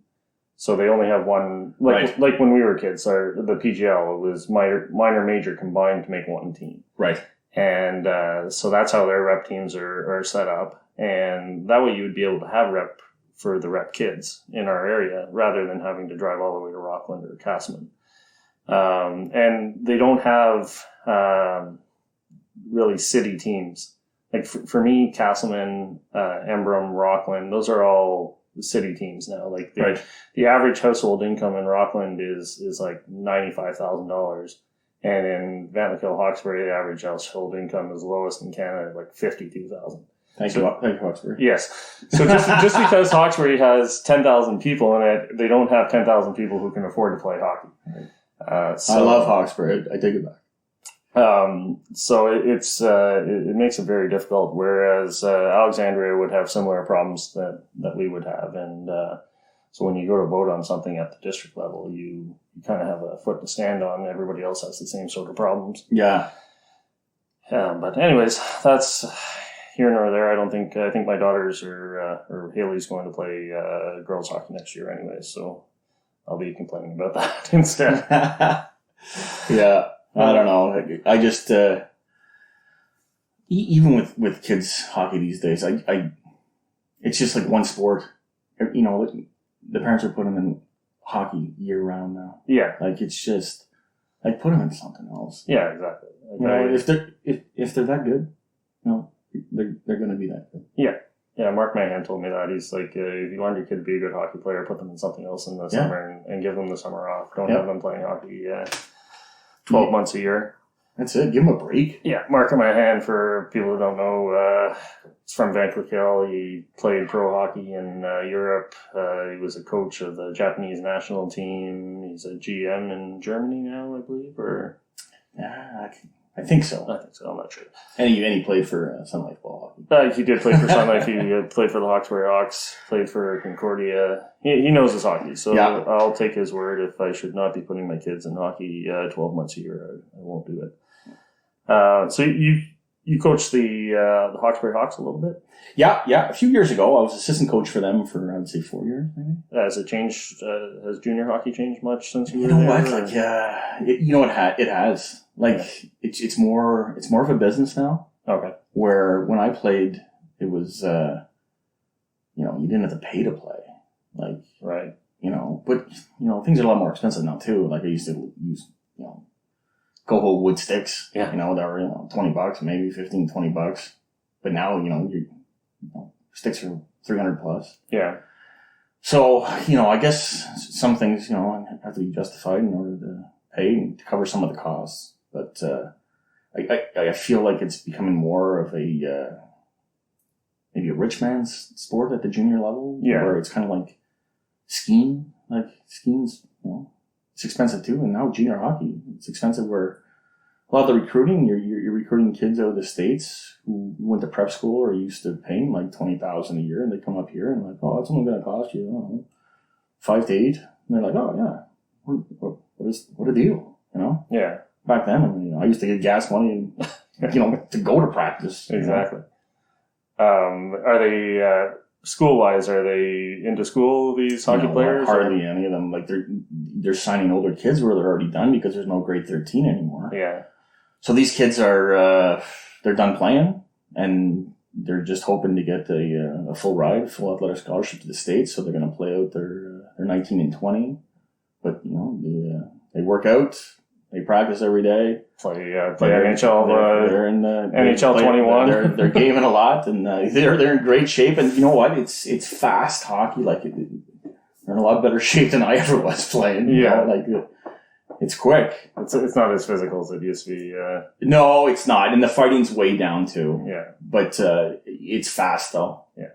So they only have one, like when we were kids, the PGL was minor major combined to make one team. Right. And so that's how their rep teams are set up. And that way you would be able to have rep for the rep kids in our area rather than having to drive all the way to Rockland or Castleman. And they don't have really city teams. Like for me, Castleman, Embrun, Rockland, those are all city teams now. Like the average household income in Rockland is like $95,000. And in Vankleek Hill, Hawkesbury, the average household income is lowest in Canada, like $52,000. Thank you, Hawkesbury. Yes. So just because Hawkesbury has 10,000 people in it, they don't have 10,000 people who can afford to play hockey. I love Hawkesbury. I take it back. So it makes it very difficult. Whereas Alexandria would have similar problems that we would have, and so when you go to vote on something at the district level, you kind of have a foot to stand on. Everybody else has the same sort of problems. Yeah. But anyways, that's here nor there. I think my daughters or Haley's going to play girls hockey next year anyway, so I'll be complaining about that instead. Yeah, I don't know. I just even with kids hockey these days, I it's just like one sport. The parents are putting them in hockey year round now. Yeah, like it's just like put them in something else. Yeah, exactly. Like if they're that good, they're going to be that good. Yeah. Yeah, Mark Mahan told me that. He's like, if you want your kid to be a good hockey player, put them in something else in the summer and give them the summer off. Don't have them playing hockey 12 months a year. That's it. Give them a break. Yeah, Mark Mahan, for people who don't know, he's from Vankleek Hill. He played pro hockey in Europe. He was a coach of the Japanese national team. He's a GM in Germany now, I believe. I think so. I'm not sure. And he played for Sun Life ball hockey. He did play for Sun Life. He played for the Hawkesbury Hawks, played for Concordia. He knows his hockey, so I'll take his word. If I should not be putting my kids in hockey 12 months a year, I won't do it. So you coached the Hawkesbury Hawks a little bit? Yeah. A few years ago, I was assistant coach for them for, I would say, 4 years, maybe. Has it changed? Has junior hockey changed much since you were there? What? It has. It's more of a business now. Okay. Where when I played, it was, you didn't have to pay to play. Right. But, things are a lot more expensive now, too. Like, I used to use, Coho wood sticks. Yeah. That were, $20, maybe $15, $20. But now, sticks are $300 plus. Yeah. So, I guess some things, have to be justified in order to pay and to cover some of the costs. But I feel like it's becoming more of a maybe a rich man's sport at the junior level. Yeah. Where it's kind of like skiing. Like skiing's, it's expensive too. And now junior hockey, it's expensive where a lot of the recruiting, you're recruiting kids out of the States who went to prep school or used to paying like $20,000 a year, and they come up here and like, oh, it's only going to cost you, I don't know, 5 to 8. And they're like, oh yeah, what a deal, Yeah. Back then, I used to get gas money and to go to practice. Exactly. Are they school-wise? Are they into school? These hockey players? Hardly any of them. Like they're signing older kids where they're already done because there's no grade 13 anymore. Yeah. So these kids are they're done playing and they're just hoping to get a full ride, full athletic scholarship to the States. So they're going to play out their 19 and 20. But they work out, they practice every day. Play NHL. They're in NHL 21. They're gaming a lot and they're in great shape. And you know what? It's fast hockey. Like they're in a lot better shape than I ever was playing. It's quick. It's not as physical as it used to be. No, it's not. And the fighting's way down too. Yeah. But it's fast though. Yeah.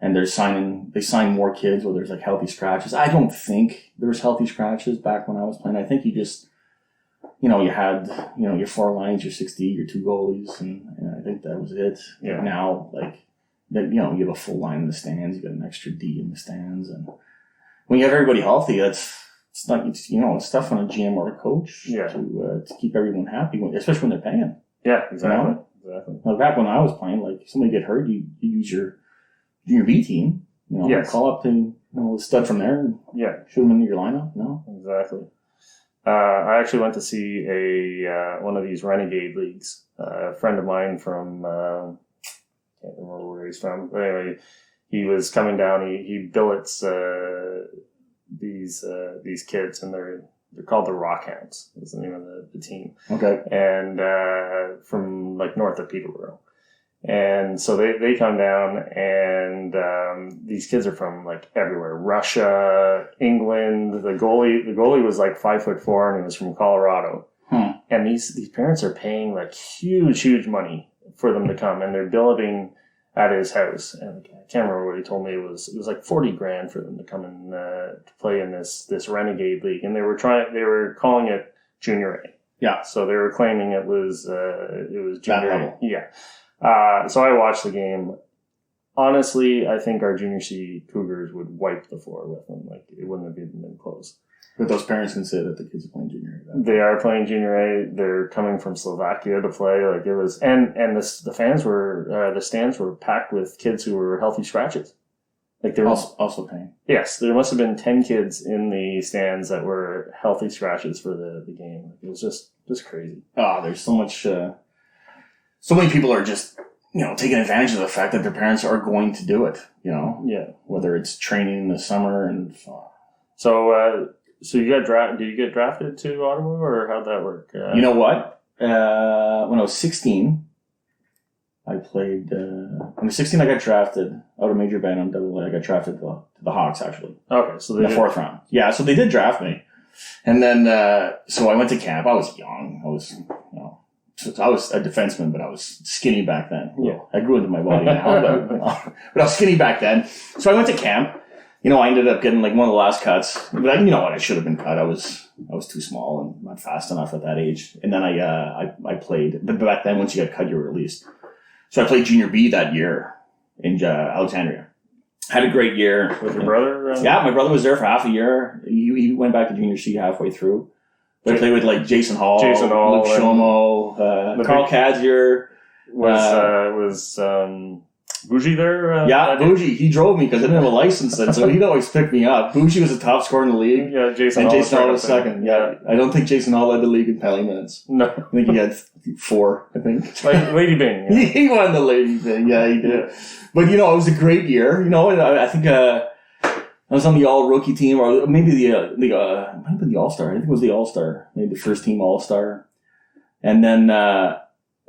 And they sign more kids where there's like healthy scratches. I don't think there was healthy scratches back when I was playing. I think you just, you had, your 4 lines, your 60, your 2 goalies, and I think that was it. Yeah. Now, you have a full line in the stands, you got an extra D in the stands, and when you have everybody healthy, it's tough on a GM or a coach to keep everyone happy, especially when they're paying. Yeah, exactly. Exactly. Back when I was playing, if somebody get hurt, you use your junior B team. Call up to the stud from there and shoot them into your lineup. Exactly. I actually went to see one of these renegade leagues. A friend of mine from can't remember where he's from. But anyway, he was coming down. He billets these kids, and they're called the Rockhounds. Is the name of the team. Okay. And from north of Peterborough. And so they come down, and these kids are from everywhere: Russia, England. The goalie was 5'4", and he was from Colorado. And these parents are paying huge money for them to come, and they're billeting at his house. And I can't remember what he told me. It was $40,000 for them to come and to play in this renegade league, and they were calling it Junior A. Yeah. So they were claiming it was Junior A. Yeah. So I watched the game. Honestly, I think our Junior C Cougars would wipe the floor with them. It wouldn't have even been close. But those parents can say that the kids are playing Junior A. They are playing Junior A. They're coming from Slovakia to play. It was, and the fans were, the stands were packed with kids who were healthy scratches. There was also paying. Yes, there must have been 10 kids in the stands that were healthy scratches for the game. It was just crazy. There's so much. So many people are just, taking advantage of the fact that their parents are going to do it, Yeah. Whether it's training in the summer and... So you got drafted? Did you get drafted to Ottawa, or how'd that work? You know what? When I was 16, I played... when I was 16, I got drafted out of Major Bantam AA. I got drafted to the Hawks, actually. Okay, so in the 4th round. Yeah, so they did draft me. And then, so I went to camp. I was young. I was a defenseman, but I was skinny back then. Yeah. I grew into my body now, but I was skinny back then. So I went to camp. I ended up getting one of the last cuts. But you know what? I should have been cut. I was too small and not fast enough at that age. And then I played. But back then, once you got cut, you were released. So I played Junior B that year in Alexandria. Had a great year. With your brother? Yeah, my brother was there for half a year. He went back to Junior C halfway through. But I played with Jason Hall, Luke Shomo, Carl Kadzier. Was Bougie there? Bougie. He drove me because I didn't have a license then, so he'd always pick me up. Bougie was the top scorer in the league. Yeah, Jason Hall was second. Yeah. I don't think Jason Hall led the league in penalty minutes. No. I think he had 4, I think. Lady Bing. Yeah. He won the Lady Bing. Yeah, he did. Yeah. But, it was a great year. I think I was on the all-rookie team, or maybe the All-Star. I think it was the All-Star. Maybe the first team All-Star. And then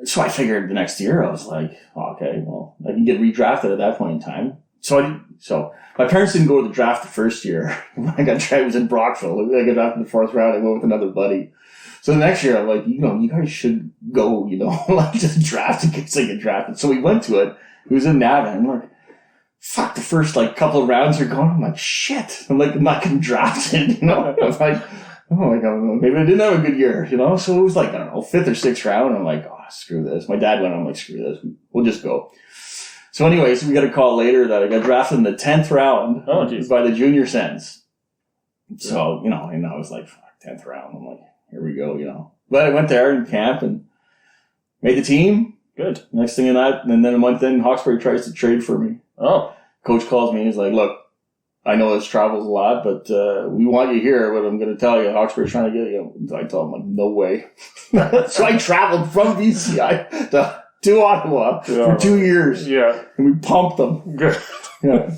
So I figured the next year I was like, okay, well, I can get redrafted at that point in time. So my parents didn't go to the draft the first year. When I got drafted, it was in Brockville. I got drafted in the 4th round. I went with another buddy. So the next year I'm like, you guys should go, like just draft in case I get drafted. So we went to it. It was in Navin. I'm like, fuck, the first couple of rounds are going. I'm like, shit. I'm not getting drafted, I was like, oh my God, maybe I didn't have a good year, So it was I don't know, 5th or 6th round. I'm like, oh, screw this. My dad went, I'm like, screw this. We'll just go. So anyways, we got a call later that I got drafted in the 10th round by the junior Sens. So, and I was like, fuck, 10th round. I'm like, here we go, But I went there in camp and made the team. Good. Next thing in that, and then a month in, Hawkesbury tries to trade for me. Oh. Coach calls me. He's like, look, I know this travels a lot, but we want you here. But I'm going to tell you, Hawkesbury's trying to get you. I told him, no way. So I traveled from BCI to Ottawa for 2 years. Yeah. And we pumped them. Good. Yeah.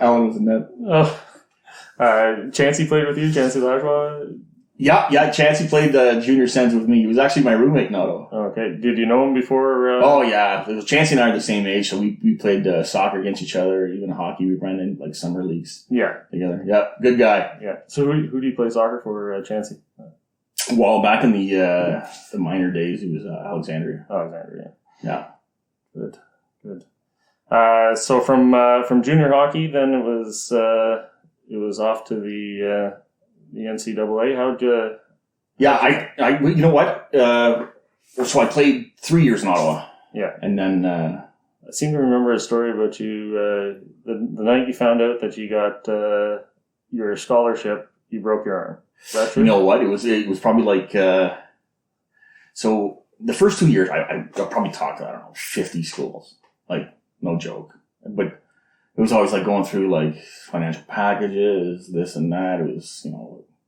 Alan was in net. Oh. Chancey played with you? Chancey Lajoie? Yeah, Chancey played the junior Sens with me. He was actually my roommate in Ottawa. Okay. Did you know him before? Oh, yeah. Chancey and I are the same age, so we played soccer against each other, even hockey. We ran in summer leagues together. Yeah, good guy. Yeah. So who do you play soccer for, Chancey? Well, back in the minor days, he was Alexandria. Alexandria. Yeah. Good. So from junior hockey, then it was off to the NCAA. How'd you? Yeah, I you know what? So I played 3 years in Ottawa. Yeah, and then I seem to remember a story about you. The night you found out that you got your scholarship, you broke your arm. Is that true? You know what? It was probably so the first 2 years I probably talked to, I don't know, 50 schools. No joke. But it was always going through financial packages, this and that. It was,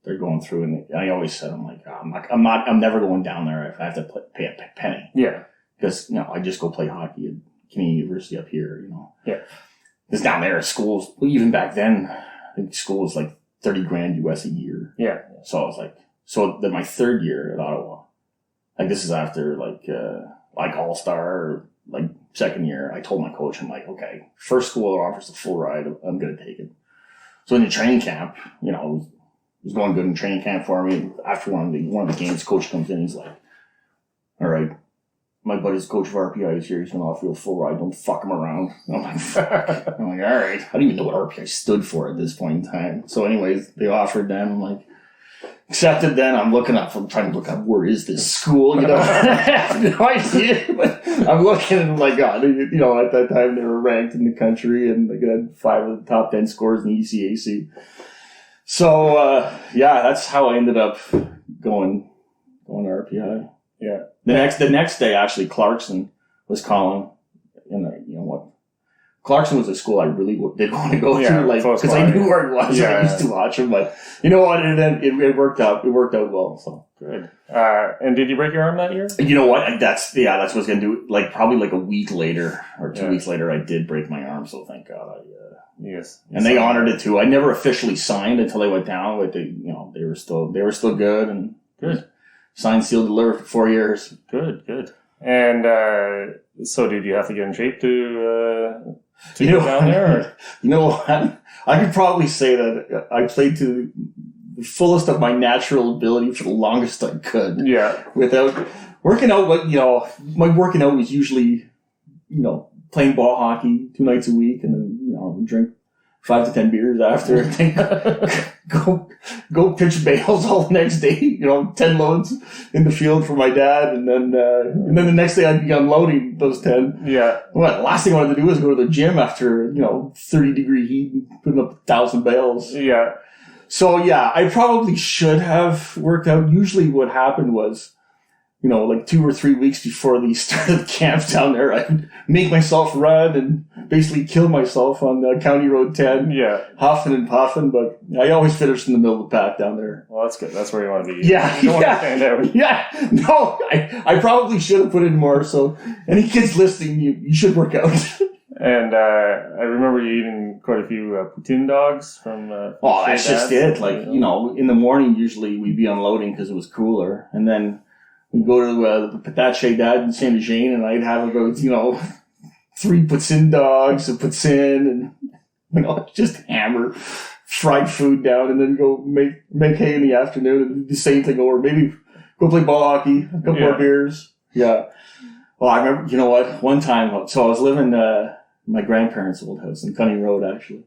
they're going through, and I always said, I'm never going down there if I have to pay a penny. Yeah. Because, I just go play hockey at Canadian University up here, Yeah. Because down there at schools, even back then, I think school was $30,000 US a year. Yeah. So I was so then my 3rd year at Ottawa, this is after All-Star, 2nd year, I told my coach, I'm like, okay, first school that offers the full ride, I'm going to take it. So in the training camp, it was going good in training camp for me. After one of the games, coach comes in, he's like, all right, my buddy's coach of RPI is here. He's going to offer you a full ride. Don't fuck him around. And I'm like, fuck. I'm like, all right. I don't even know what RPI stood for at this point in time. So anyways, they offered them. I'm like, accepted then. I'm trying to look up, where is this school? I have no idea. But I'm looking and I'm like, God, at that time they were ranked in the country and they had 5 of the top 10 scores in the ECAC. So, that's how I ended up going to RPI. Yeah. The next day, actually, Clarkson was calling. And Clarkson was a school I really did want to go to, because I knew where it was. I used to watch them, but you know what? It worked out. It worked out well. So good. And did you break your arm that year? You know what? That's what I was gonna do. Probably a week later or 2 weeks later, I did break my arm. So thank God. Yes. And they honored it too. I never officially signed until I went down, but they were still good and good. Signed, sealed, delivered for 4 years. Good. And so did you have to get in shape to go down there? Or? You know what? I could probably say that I played to the fullest of my natural ability for the longest I could. Yeah. Without working out, my working out was usually, playing ball hockey 2 nights a week and then, drink 5 to 10 beers after. go pitch bales all the next day, 10 loads in the field for my dad. And then the next day I'd be unloading those 10. Yeah. Well, the last thing I wanted to do was go to the gym after, 30-degree heat and putting up 1,000 bales. Yeah. So yeah, I probably should have worked out. Usually what happened was, 2 or 3 weeks before the start of the camp down there, I'd make myself run and basically kill myself on County Road 10. Yeah. Huffing and puffing, but I always finished in the middle of the pack down there. Well, that's good. That's where you want to be. Yeah. You don't want to stand out. Yeah. No, I probably should have put in more. So any kids listening, you should work out. And I remember you eating quite a few platoon dogs from that's just it. In the morning, usually we'd be unloading because it was cooler. And then we'd go to the Patache Dad in Saint Jean, and I'd have about 3 poutine dogs, a poutine, and just hammer fried food down, and then go make hay in the afternoon and do the same thing over. Maybe go play ball hockey, a couple more beers. Yeah. Well, I remember, you know what? One time, so I was living in my grandparents' old house in Cunning Road, actually.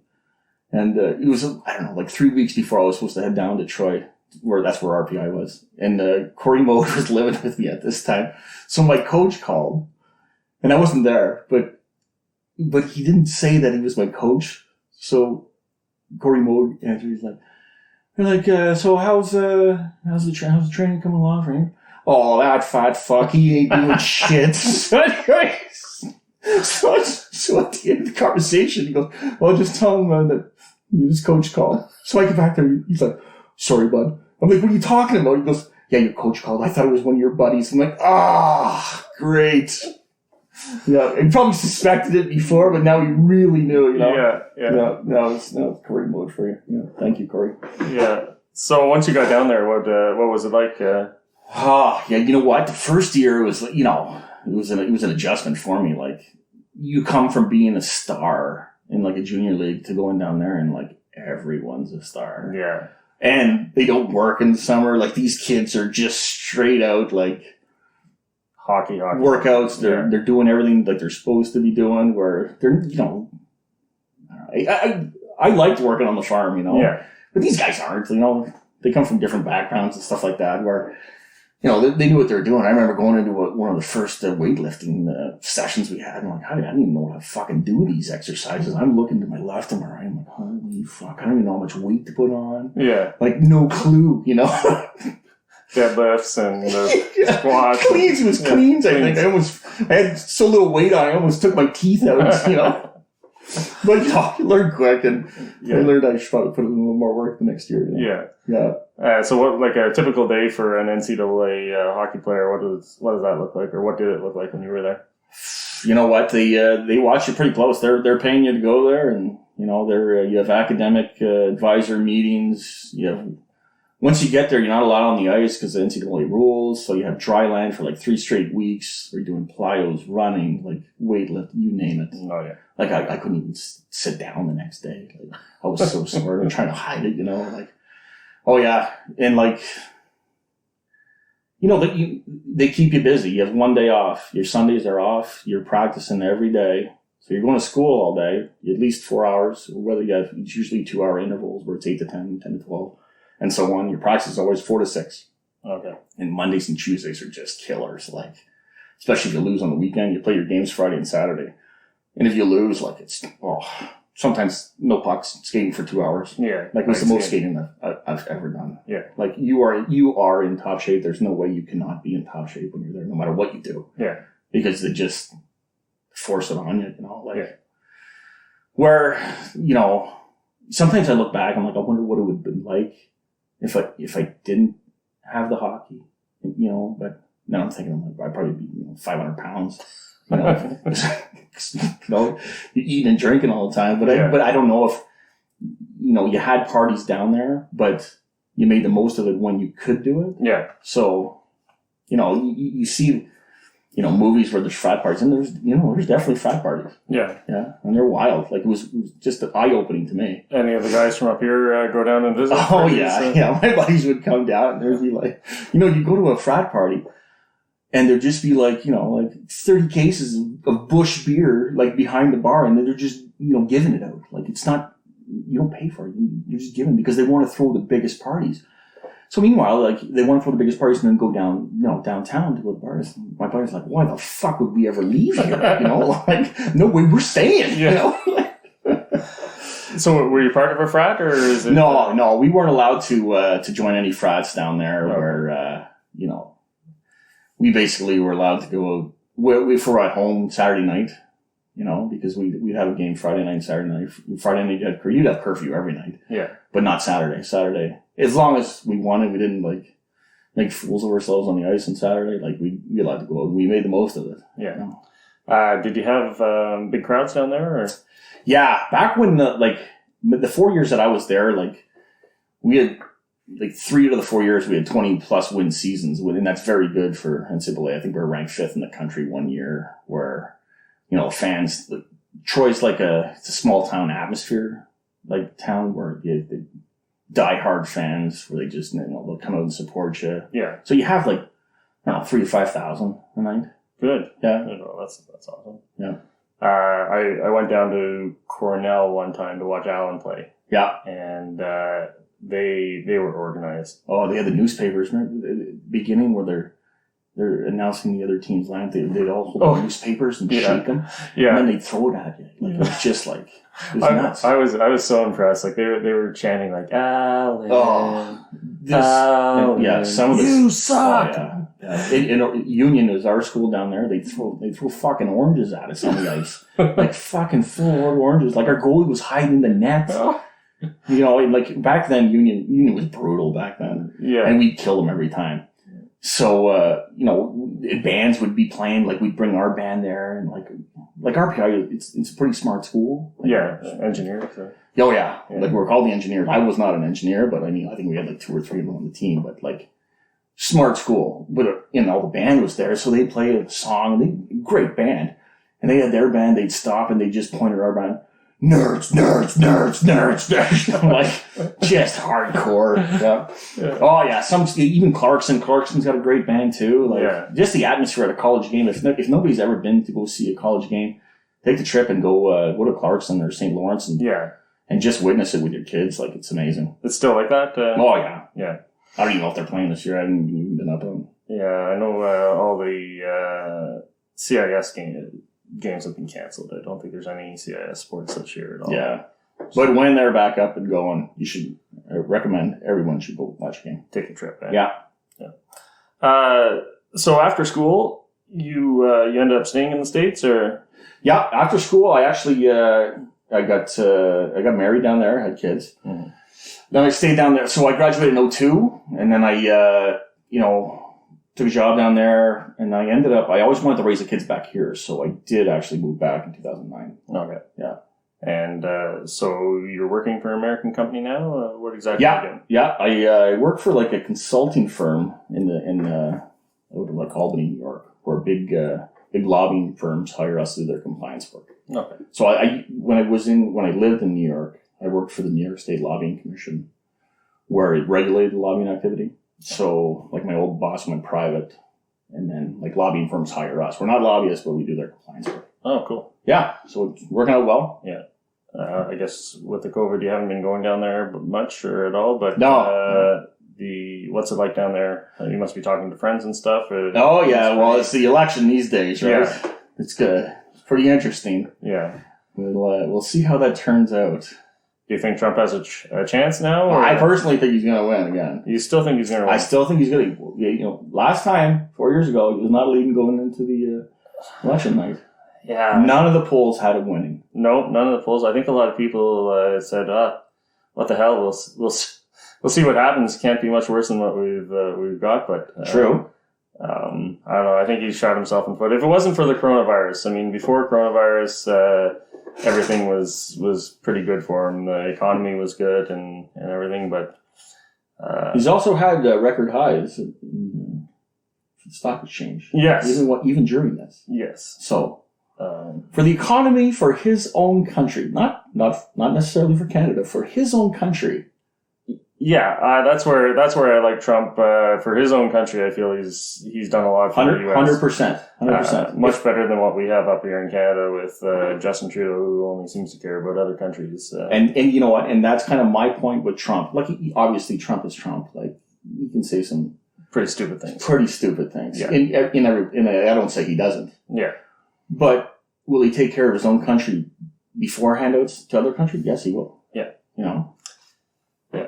And it was, I don't know, like 3 weeks before I was supposed to head down to Troy, that's where RPI was. And Corey Mode was living with me at this time. So my coach called, and I wasn't there, but he didn't say that he was my coach. So Corey Mode answered, he's like, so how's the training coming along for him? Oh, that fat fuck, he ain't doing shit. So at the end of the conversation, he goes, well, just tell him that his coach called. So I get back there, he's like, sorry, bud. I'm like, what are you talking about? He goes, yeah, your coach called. I thought it was one of your buddies. I'm like, great. Yeah, he probably suspected it before, but now he really knew, Yeah. Now it's Corey Mode for you. Yeah, thank you, Corey. Yeah. So once you got down there, what was it like? Yeah, you know what? The first year was, it was an adjustment for me. Like, you come from being a star in like a junior league to going down there and like everyone's a star. Yeah. And they don't work in the summer. Like, these kids are just straight out like hockey workouts. They're doing everything like they're supposed to be doing. Where they're I liked working on the farm, Yeah. But these guys aren't. They come from different backgrounds and stuff like that. Where they knew what they were doing. I remember going into one of the first weightlifting sessions we had. I'm like, I didn't even know what to fucking do these exercises. I'm looking to my left and my right. I'm like, holy fuck, I don't even know how much weight to put on. Yeah. Like, no clue, Deadlifts and the squats. Cleans. It was cleans, I think. I had so little weight on, I almost took my teeth out, But, you learn quick, and I learned I should probably put in a little more work the next year. Yeah. So what, like a typical day for an NCAA hockey player, what does that look like, or what did it look like when you were there? You know what? They watch you pretty close. They're paying you to go there, and you have academic advisor meetings. Once you get there, you're not allowed on the ice because the NCAA rules. So you have dry land for like 3 straight weeks. We're doing plyos, running, like weightlifting, you name it. Oh yeah. Like I couldn't even sit down the next day. Like, I was so sore. I'm trying to hide it, Like, oh yeah, and like, they keep you busy. You have one day off. Your Sundays are off. You're practicing every day. So you're going to school all day, at least 4 hours. Whether you have, it's usually 2-hour intervals where it's 8 to 10, 10 to 12, and so on. Your practice is always 4 to 6. Okay. And Mondays and Tuesdays are just killers. Like, especially if you lose on the weekend, you play your games Friday and Saturday. And if you lose, like, it's, sometimes no pucks, skating for 2 hours. Yeah. Like, it's the most skating I've ever done. Yeah. Like, you are in top shape. There's no way you cannot be in top shape when you're there, no matter what you do. Yeah. Because they just force it on you, Where, sometimes I look back, I'm like, I wonder what it would have been like if I didn't have the hockey, but now I'm thinking, I'd probably be, 500 pounds. Eating and drinking all the time. But I don't know if, you had parties down there, but you made the most of it when you could do it. Yeah. So, you see, movies where there's frat parties, and there's definitely frat parties. Yeah. Yeah. And they're wild. Like, it was just eye-opening to me. Any of the guys from up here go down and visit? Oh, yeah. Yeah. My buddies would come down, and there'd be like, you go to a frat party, and there'd just be like, 30 cases of Busch beer, like, behind the bar, and then they're just, giving it out. Like, it's not, you don't pay for it. You're just giving because they want to throw the biggest parties. So meanwhile, like, they want to throw the biggest parties and then go down, downtown to go to bars. My buddy's like, why the fuck would we ever leave here? Like, no way, we're staying, So were you part of a frat, or is it? No, we weren't allowed to join any frats down there where, we basically were allowed to go, we were at home Saturday night, because we'd have a game Friday night, Saturday night. Friday night you'd have curfew every night. Yeah. But not Saturday. Saturday, as long as we wanted, we didn't like make fools of ourselves on the ice on Saturday. Like, we allowed to go out. We made the most of it. Yeah. Did you have big crowds down there? Or? Yeah. Back when the 4 years that I was there, like, we had like 3 out of the 4 years we had 20+ win seasons, and that's very good for NCAA. I think we were ranked 5th in the country one year, where fans. Troy's it's a small town atmosphere, town where the diehard fans where they just they'll come out and support you. Yeah. So you have 3,000 to 5,000 a night. Good. Yeah. That's awesome. Yeah. I went down to Cornell one time to watch Allen play. Yeah. And they were organized. Oh, they had the newspapers at the beginning where they're announcing the other team's line. They'd all hold newspapers and shake them. Yeah. And then they'd throw it at you. It was just it was nuts. I was so impressed. They were chanting Allen. Oh. Allen. Some of you suck. Oh, yeah. Union is our school down there. They throw fucking oranges at us on the ice. Fucking full oranges. Our goalie was hiding in the net. Oh. Back then, Union was brutal back then. Yeah. And we'd kill them every time. So, bands would be playing, we'd bring our band there, and RPI, it's a pretty smart school. Engineers. So. Oh, yeah. We're called the engineers. I was not an engineer, but I think we had 2 or 3 of them on the team, but smart school. But, the band was there, so they'd play a song, great band. And they had their band, they'd stop and they'd just point at our band. Nerds. Just hardcore. Yeah. Oh yeah. Even Clarkson's got a great band too. Just the atmosphere at a college game. If nobody's ever been to go see a college game, take the trip and go to Clarkson or St. Lawrence and just witness it with your kids. It's amazing. It's still like that. Oh yeah. Yeah. I don't even know if they're playing this year. I haven't even been up on them. Yeah, I know all the CIS games have been canceled. I don't think there's any CIS sports this year at all. Yeah. But when they're back up and going, I recommend everyone should go watch a game. Take a trip. Yeah. So after school, you ended up staying in the States, or? Yeah. After school, I actually I got married down there. Had kids. Mm-hmm. Then I stayed down there. So I graduated in 2002, and then I took a job down there, and I ended up, I always wanted to raise the kids back here, so I did actually move back in 2009. Okay. Yeah. And so you're working for an American company now? What exactly are you doing? Yeah. I work for a consulting firm in Albany, New York, where big lobbying firms hire us to do their compliance work. Okay. So when I lived in New York, I worked for the New York State Lobbying Commission, where it regulated lobbying activity. So, my old boss went private, and then, lobbying firms hire us. We're not lobbyists, but we do their compliance work. Oh, cool. Yeah, so it's working out well. Yeah. I guess with the COVID, you haven't been going down there much or at all, but no. What's it like down there? You must be talking to friends and stuff. Oh, yeah, well, it's the election these days, right? Yeah. It's good. It's pretty interesting. Yeah. We'll see how that turns out. Do you think Trump has a chance now? Or? I personally think he's going to win again. You still think he's going to win? I still think he's going to. Last time, 4 years ago, he was not leading going into the election night. Yeah. None of the polls had him winning. No, none of the polls. I think a lot of people said, "What the hell? We'll see what happens. Can't be much worse than what we've got." But true. I don't know. I think he shot himself in the foot. If it wasn't for the coronavirus, before coronavirus. Everything was pretty good for him. The economy was good and everything, but he's also had record highs in the stock exchange. Yes, even during this. Yes. So for the economy, for his own country, not necessarily for Canada, for his own country. Yeah, that's where I like Trump for his own country. I feel he's done a lot for the U.S. 100%. Much better than what we have up here in Canada with Justin Trudeau, who only seems to care about other countries. And you know what? And that's kind of my point with Trump. Obviously, Trump is Trump. You can say some pretty stupid things. Yeah. I don't say he doesn't. Yeah. But will he take care of his own country before handouts to other countries? Yes, he will. Yeah. Yeah.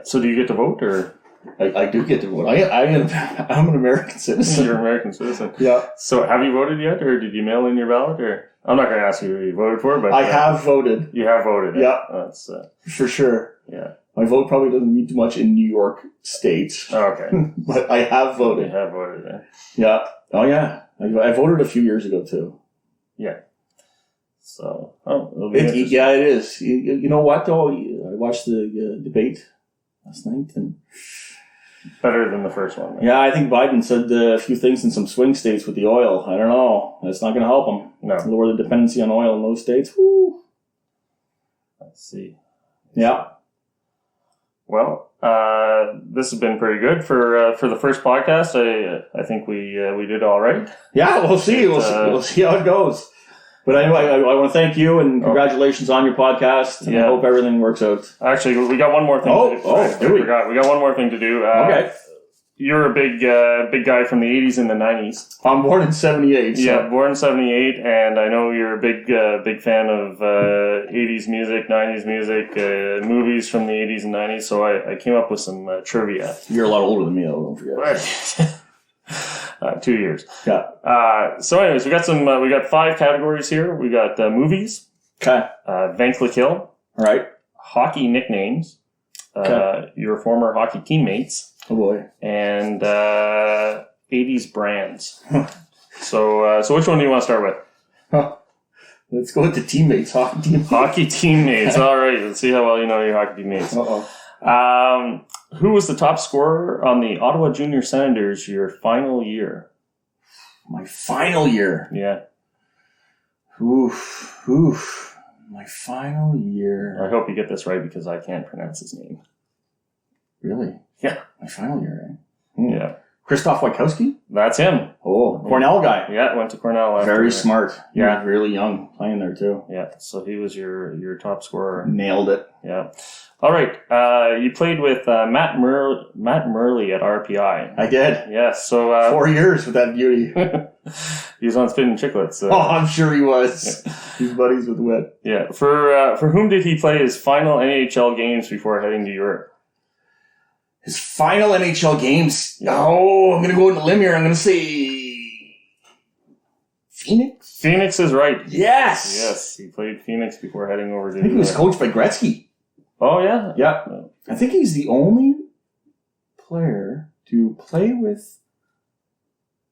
So do you get to vote, or? I do get to vote. I'm an American citizen. You're an American citizen. Yeah. So have you voted yet, or did you mail in your ballot? Or I'm not going to ask you who you voted for, but I have voted. You have voted. Yeah. That's for sure. Yeah. My vote probably doesn't mean too much in New York State. Oh, okay. But I have voted. You have voted. Yeah. Oh yeah. I voted a few years ago too. Yeah. So it'll be interesting. Yeah, it is. You know what though? I watched the debate last night, and better than the first one. Right? Yeah, I think Biden said a few things in some swing states with the oil. I don't know. That's not going to help them. No. Lower the dependency on oil in those states. Woo. Let's see. Yeah. Well, this has been pretty good for the first podcast. I think we did all right. Yeah, we'll see. We'll see how it goes. But anyway, I want to thank you and congratulations on your podcast. And I hope everything works out. Actually, we got one more thing. We got one more thing to do. Okay. You're a big guy from the 80s and the 90s. I'm born in 78. So. Yeah, born in 78, and I know you're a big fan of 80s music, 90s music, movies from the 80s and 90s, so I came up with some trivia. You're a lot older than me, though, don't forget. 2 years. Yeah. So anyways, we got 5 categories here. We got movies. Okay. Vankleek Hill. All right. Hockey nicknames. Your former hockey teammates. Oh boy. And 80s brands. So which one do you want to start with? Let's go with the teammates. Hockey teammates. Hockey teammates. All right. Let's see how well you know your hockey teammates. Who was the top scorer on the Ottawa Junior Senators your final year? My final year. Yeah. Oof. My final year. I hope you get this right because I can't pronounce his name. Really? Yeah. My final year, Yeah. Christoph Wachowski? That's him. Oh, Cornell guy. Yeah, went to Cornell. Very smart. Yeah. He was really young playing there, too. Yeah, so he was your top scorer. Nailed it. Yeah. All right. You played with Matt Murley at RPI. I did. Yes. So 4 years with that beauty. he was on Spin and Chicklets. Oh, I'm sure he was. Yeah. He's buddies with Whit. Yeah. For whom did he play his final NHL games before heading to Europe? His final NHL games? Oh, I'm going to go on a limb here. I'm going to say Phoenix? Phoenix is right. Yes. Yes. He played Phoenix before heading over to... I think he was coached by Gretzky. Oh, yeah? Yeah. I think he's the only player to play with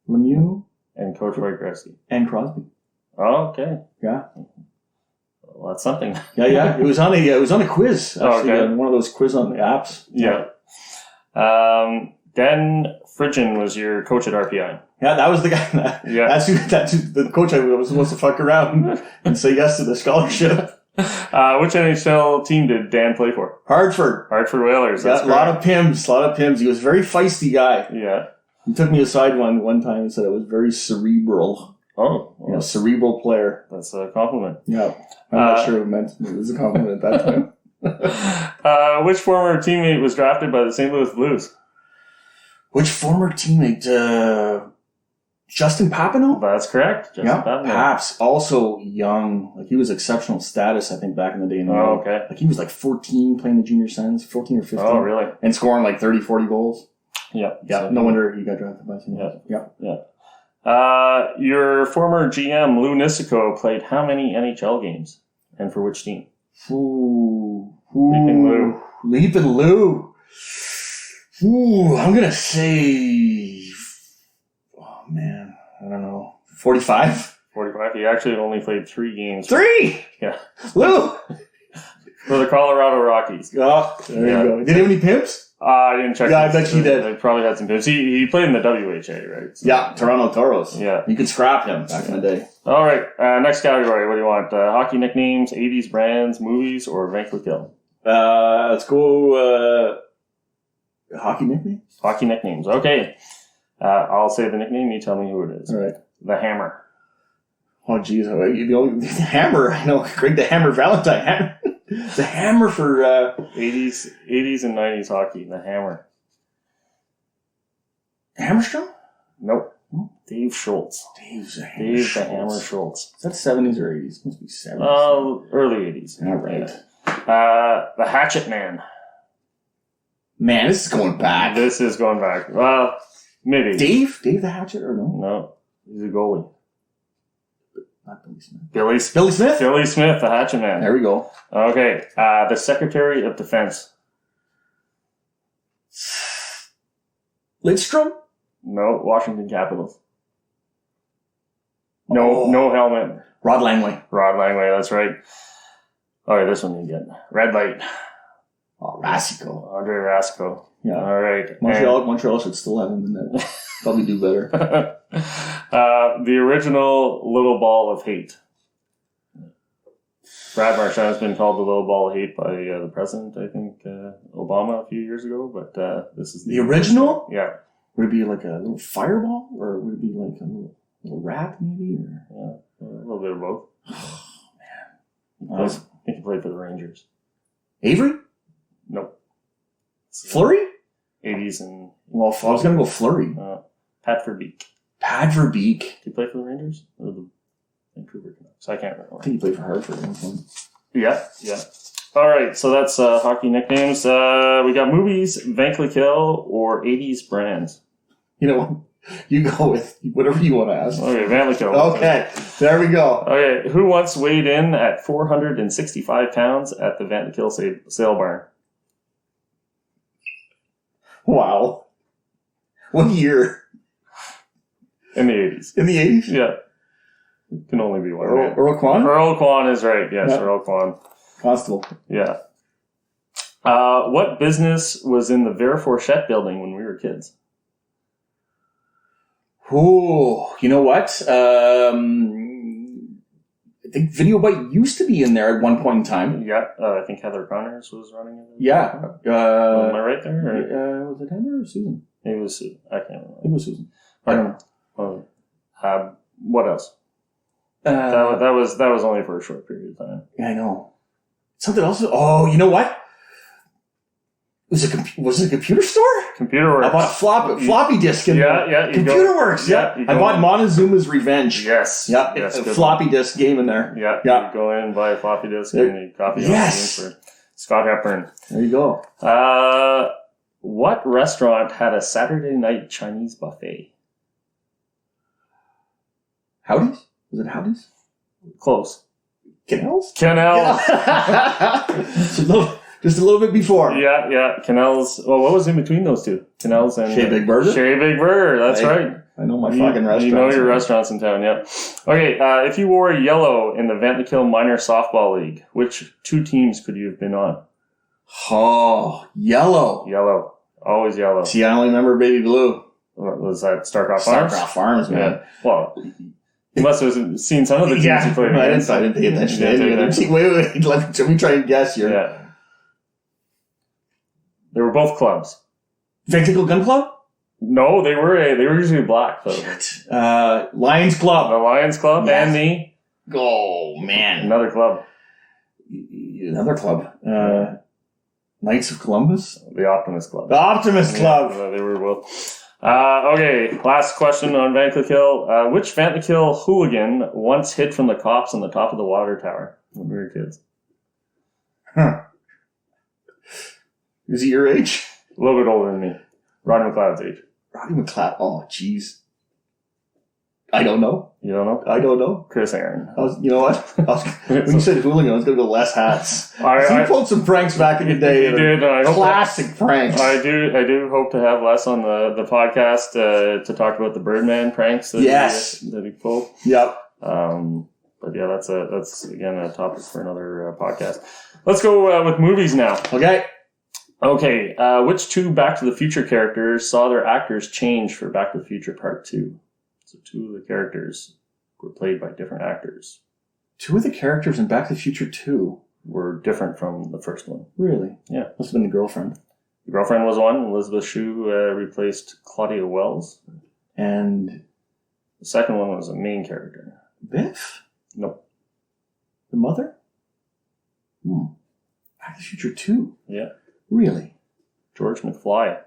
Lemieux and coach by Gretzky. And Crosby. Oh, okay. Yeah. Well, that's something. Yeah. It was on a quiz. Actually, okay. One of those quiz on the apps. Yeah. Dan Fridgen was your coach at RPI. Yeah, that was the guy. That's who the coach I was supposed to fuck around and say yes to the scholarship. Which NHL team did Dan play for? Hartford Whalers. That's a lot of Pims. He was a very feisty guy. Yeah. He took me aside one time and said I was very cerebral. Oh. Well, cerebral player. That's a compliment. Yeah. I'm not sure it was a compliment at that time. Which former teammate was drafted by the St. Louis Blues? Which former teammate? Justin Papineau? That's correct. Justin Papineau. Paps. Also young. Like, he was exceptional status, I think, back in the day. Oh, okay. Like, he was like 14 playing the junior Sens, 14 or 15. Oh, really? And scoring like 30, 40 goals. Yeah. Yeah. No wonder he got drafted by St. Louis. Yeah. Your former GM, Lou Nisico, played how many NHL games? And for which team? Leaping Lou. I'm going to say, oh man, I don't know, 45? 45. He actually only played 3 games. 3? Yeah. Lou! For the Colorado Rockies. Oh, there you go. Did he have any pimps? I didn't check. Yeah, I bet he did. They probably had some pimps. He played in the WHA, right? So, yeah, Toronto Toros. Yeah. You could scrap him back in the day. All right. Next category. What do you want? Hockey nicknames, 80s brands, movies, or Vankleek Hill? Let's go hockey nicknames. Hockey nicknames. Okay. I'll say the nickname. You tell me who it is. All right. The Hammer. Oh, geez. The Hammer. I know. Greg the Hammer Valentine. The Hammer for 80s and 90s hockey. The Hammer. Hammerstrom? Nope. Dave Schultz. Dave the Hammer Schultz. Is that 70s or 80s? Must be 70s. Early 80s. All right. The Hatchet Man. Man, this is going back. This is going back. Well, maybe. Dave the Hatchet or no? No. He's a goalie. Not Billy Smith. Billy Smith? Billy Smith, the Hatchet Man. There we go. Okay. The Secretary of Defense. Lidstrom? No, Washington Capitals. No helmet. Rod Langley, that's right. All right, this one you get. Red Light. Oh, Rasico. Andre Rasico. Yeah. All right. Montreal should still have him in that. Probably do better. The original Little Ball of Hate. Brad Marchand has been called the Little Ball of Hate by the president, I think, Obama a few years ago. But this is the original? Yeah. Would it be like a little fireball? Or would it be like a little rat, maybe? Or? Yeah, a little bit of both. Oh, man. I think he played for the Rangers. Avery? Nope. Fleury? 80s and... Well, I was going to go Fleury. Pat Verbeek. Pat Verbeek. Did he play for the Rangers? Or the Vancouver Canucks? I can't remember. I think he played for Hartford at one point. Yeah. All right, so that's hockey nicknames. We got movies, Vankleek Hill, or 80s brands. You know what? You go with whatever you want to ask. Okay, Vankleek Hill. Okay, there we go. Okay, who once weighed in at 465 pounds at the Vankleek Hill sale barn? Wow. What year? In the 80s. In the 80s? Yeah. It can only be one. Earl Kwan? Earl Kwan is right. Yes, yeah. Earl Kwan. Constable. Yeah. What business was in the Vera Fourchette building when we were kids? Oh, you know what? I think Video Bite used to be in there at one point in time. Yeah, I think Heather Connors was running it. Yeah. Am I right there? Was it Heather or Susan? It was Susan. I can't remember. It was Susan. I don't know. What else? That was only for a short period of time. Yeah, I know. Something else. Oh, you know what? Was it a computer store? Computer Works. I bought a floppy disk in there. Yeah. Computer Works. Yeah. I bought Montezuma's Revenge. Yes. Yeah. Yes, a floppy disk game in there. Yeah. You go in, buy a floppy disk, and you copy it for Scott Hepburn. There you go. What restaurant had a Saturday night Chinese buffet? Howdy's? Was it Howdy's? Close. Canals? Just a little bit before. Yeah. Canals. Well, what was in between those two? Canals and... Shea Big Burger? Shea Big Burger, that's right. I know my fucking restaurants. You know your restaurants in town, yeah. Okay, if you wore yellow in the Vankleek Hill Minor Softball League, which two teams could you have been on? Oh, yellow. Yellow. Always yellow. See, I only remember Baby Blue. What was that, Starcroft Farms? Starcroft Farms, man. Yeah. Well... You must have seen some of the teams you played against. I didn't pay attention to any other team. Wait. Let me try and guess here. Yeah. They were both clubs. Vankleek Hill Gun Club? No, they were usually black. Lions Club. The Lions Club and the... Oh, man. Another club. Knights of Columbus? The Optimist Club. The Optimist Club. Yeah, they were both... okay, last question on Vankleek Hill. Which Vankleek Hill hooligan once hid from the cops on the top of the water tower when we were kids? Huh. Is he your age? A little bit older than me. Rodney McLeod's age. Rodney McLeod? Oh, jeez. I don't know. You don't know? I don't know. Chris Aaron. You know what? When you said hooligan, I was going to go less hats. He pulled some pranks back in the day. He did. Classic pranks. I do hope to have Les on the podcast to talk about the Birdman pranks that he pulled. Yep. But yeah, that's again a topic for another podcast. Let's go with movies now. Okay. Which two Back to the Future characters saw their actors change for Back to the Future Part 2? So two of the characters were played by different actors. Two of the characters in Back to the Future 2 were different from the first one. Really? Yeah. Must have been the girlfriend. The girlfriend was one. Elizabeth Shue replaced Claudia Wells. And the second one was a main character. Biff? Nope. The mother? Back to the Future 2? Yeah. Really? George McFly.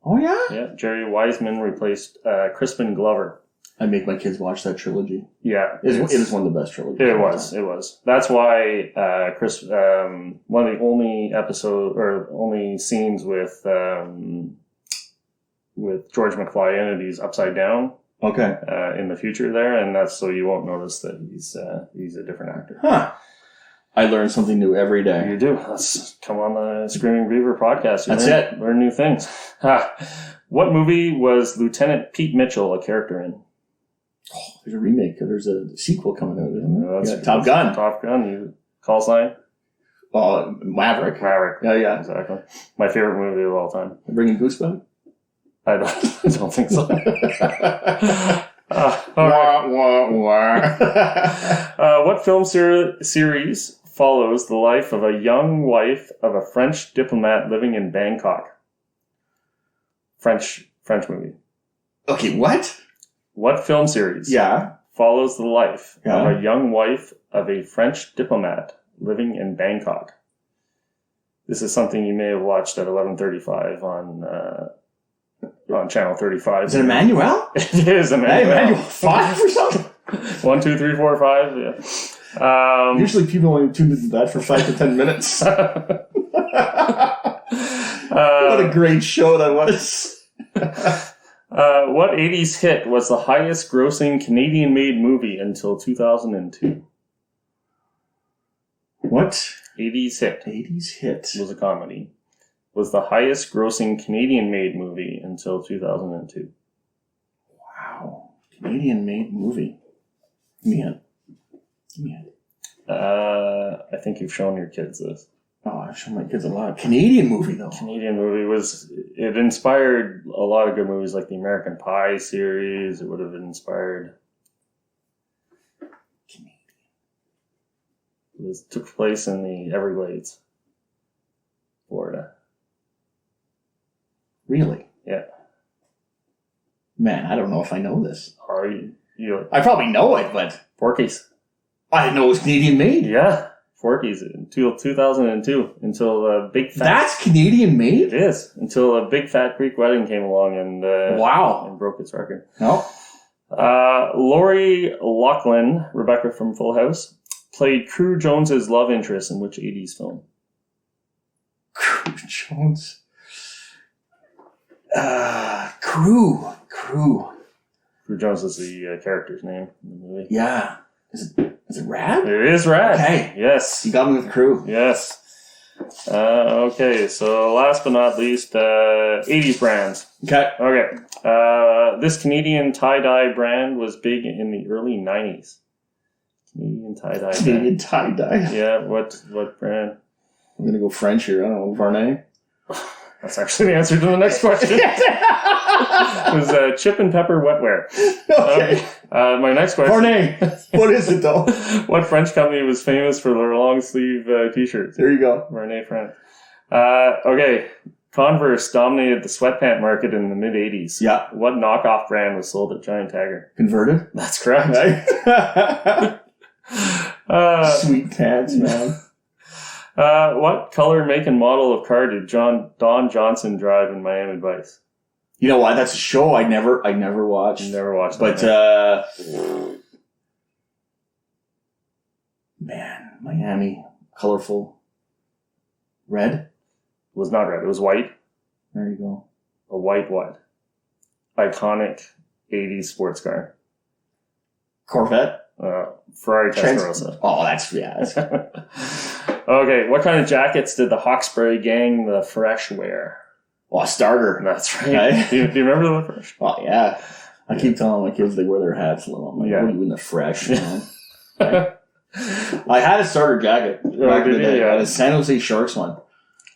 Oh, yeah? Yeah. Jerry Wiseman replaced Crispin Glover. I make my kids watch that trilogy. Yeah. It is one of the best trilogies. It was. That's why one of the only scenes with George McFly in it, he's upside down. Okay. In the future there, and that's so you won't notice that he's a different actor. Huh. I learn something new every day. You do. Let's come on the Screaming Beaver podcast. Learn new things. What movie was Lieutenant Pete Mitchell a character in? Oh, there's a remake. There's a sequel coming out, isn't there? That's Top Gun. Top Gun. You call sign? Maverick. Maverick. Yeah. Exactly. My favorite movie of all time. Bringing Goosebumps? I don't think so. What film series follows the life of a young wife of a French diplomat living in Bangkok? French movie. Okay, what? What film series follows the life of a young wife of a French diplomat living in Bangkok? This is something you may have watched at 11:35 on Channel 35. Is it Emmanuel? It is Emmanuel. Hey, Emmanuel 5 or something? 1, 2, 3, 4, 5. Yeah. Usually people only tune into that for 5 to 10 minutes. What a great show that was. What 80s hit was the highest grossing Canadian-made movie until 2002? What? 80s hit. 80s hit. Was a comedy. Was the highest grossing Canadian-made movie until 2002. Wow. Canadian-made movie. Give me a I think you've shown your kids this. Oh, I've shown my kids a lot. Canadian movie, though. Canadian movie it inspired a lot of good movies like the American Pie series. It would have inspired. Canadian. This took place in the Everglades, Florida. Really? Yeah. Man, I don't know if I know this. Are you? I probably know it, but... Porky's. I didn't know it was Canadian made. Yeah. Porky's until 2002. Until a big fat... That's Canadian made? It is. Until a big fat Greek wedding came along and... wow. And broke its record. No. Lori Loughlin, Rebecca from Full House, played Crew Jones's love interest in which 80s film? Crew Jones. Crew. Crew Jones is the character's name in the movie. Yeah. Is it Rad? It is Rad. Okay. Yes. You got me with Crew. Yes. Okay, so last but not least, 80s brands. Okay. This Canadian tie-dye brand was big in the early 90s. Canadian tie-dye Canadian tie-dye. Yeah, what brand? I'm going to go French here. I don't know. Varney? That's actually the answer to the next question. It was chip and pepper wetware. Okay. My next question. Varney. What is it, though? What French company was famous for their long-sleeve t-shirts? There you go. Varney, France. Okay. Converse dominated the sweatpant market in the mid-'80s. Yeah. What knockoff brand was sold at Giant Tiger? Converted? That's correct. Right? Sweet pants, man. What color, make, and model of car did Don Johnson drive in Miami Vice? You know what? That's a show I never watched. Never watched but, that. Man, Miami, colorful. Red? It was not red. It was white. There you go. A white what? Iconic 80s sports car. Corvette? Ferrari Testarossa. Oh, that's... Okay, what kind of jackets did the Hawkesbury gang, the Fresh, wear? Oh, a starter. That's right. Do you remember the Fresh? Oh, yeah. I keep telling my kids they wear their hats a little. I'm like, what are you in the Fresh, man? Right? I had a starter jacket back in the day. I had a San Jose Sharks one.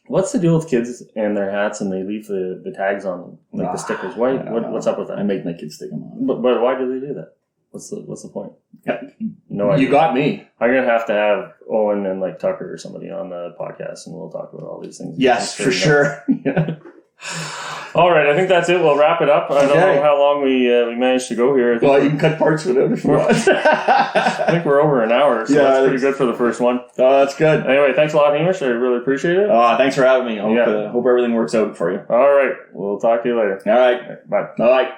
What's the deal with kids and their hats and they leave the tags on them, like the stickers? What's up with that? I make my kids stick them on. But why do they do that? What's the point? No idea. You got me. I'm gonna have to have Owen and like Tucker or somebody on the podcast, and we'll talk about all these things. Yes, for sure. Yeah. All right, I think that's it. We'll wrap it up. I don't know how long we managed to go here. Well, you can cut parts of it out if you want. I think we're over an hour, so that's pretty good for the first one. Oh, that's good. Anyway, thanks a lot, Hamish. I really appreciate it. Thanks for having me. I hope everything works out for you. All right. We'll talk to you later. All right. Bye. Bye.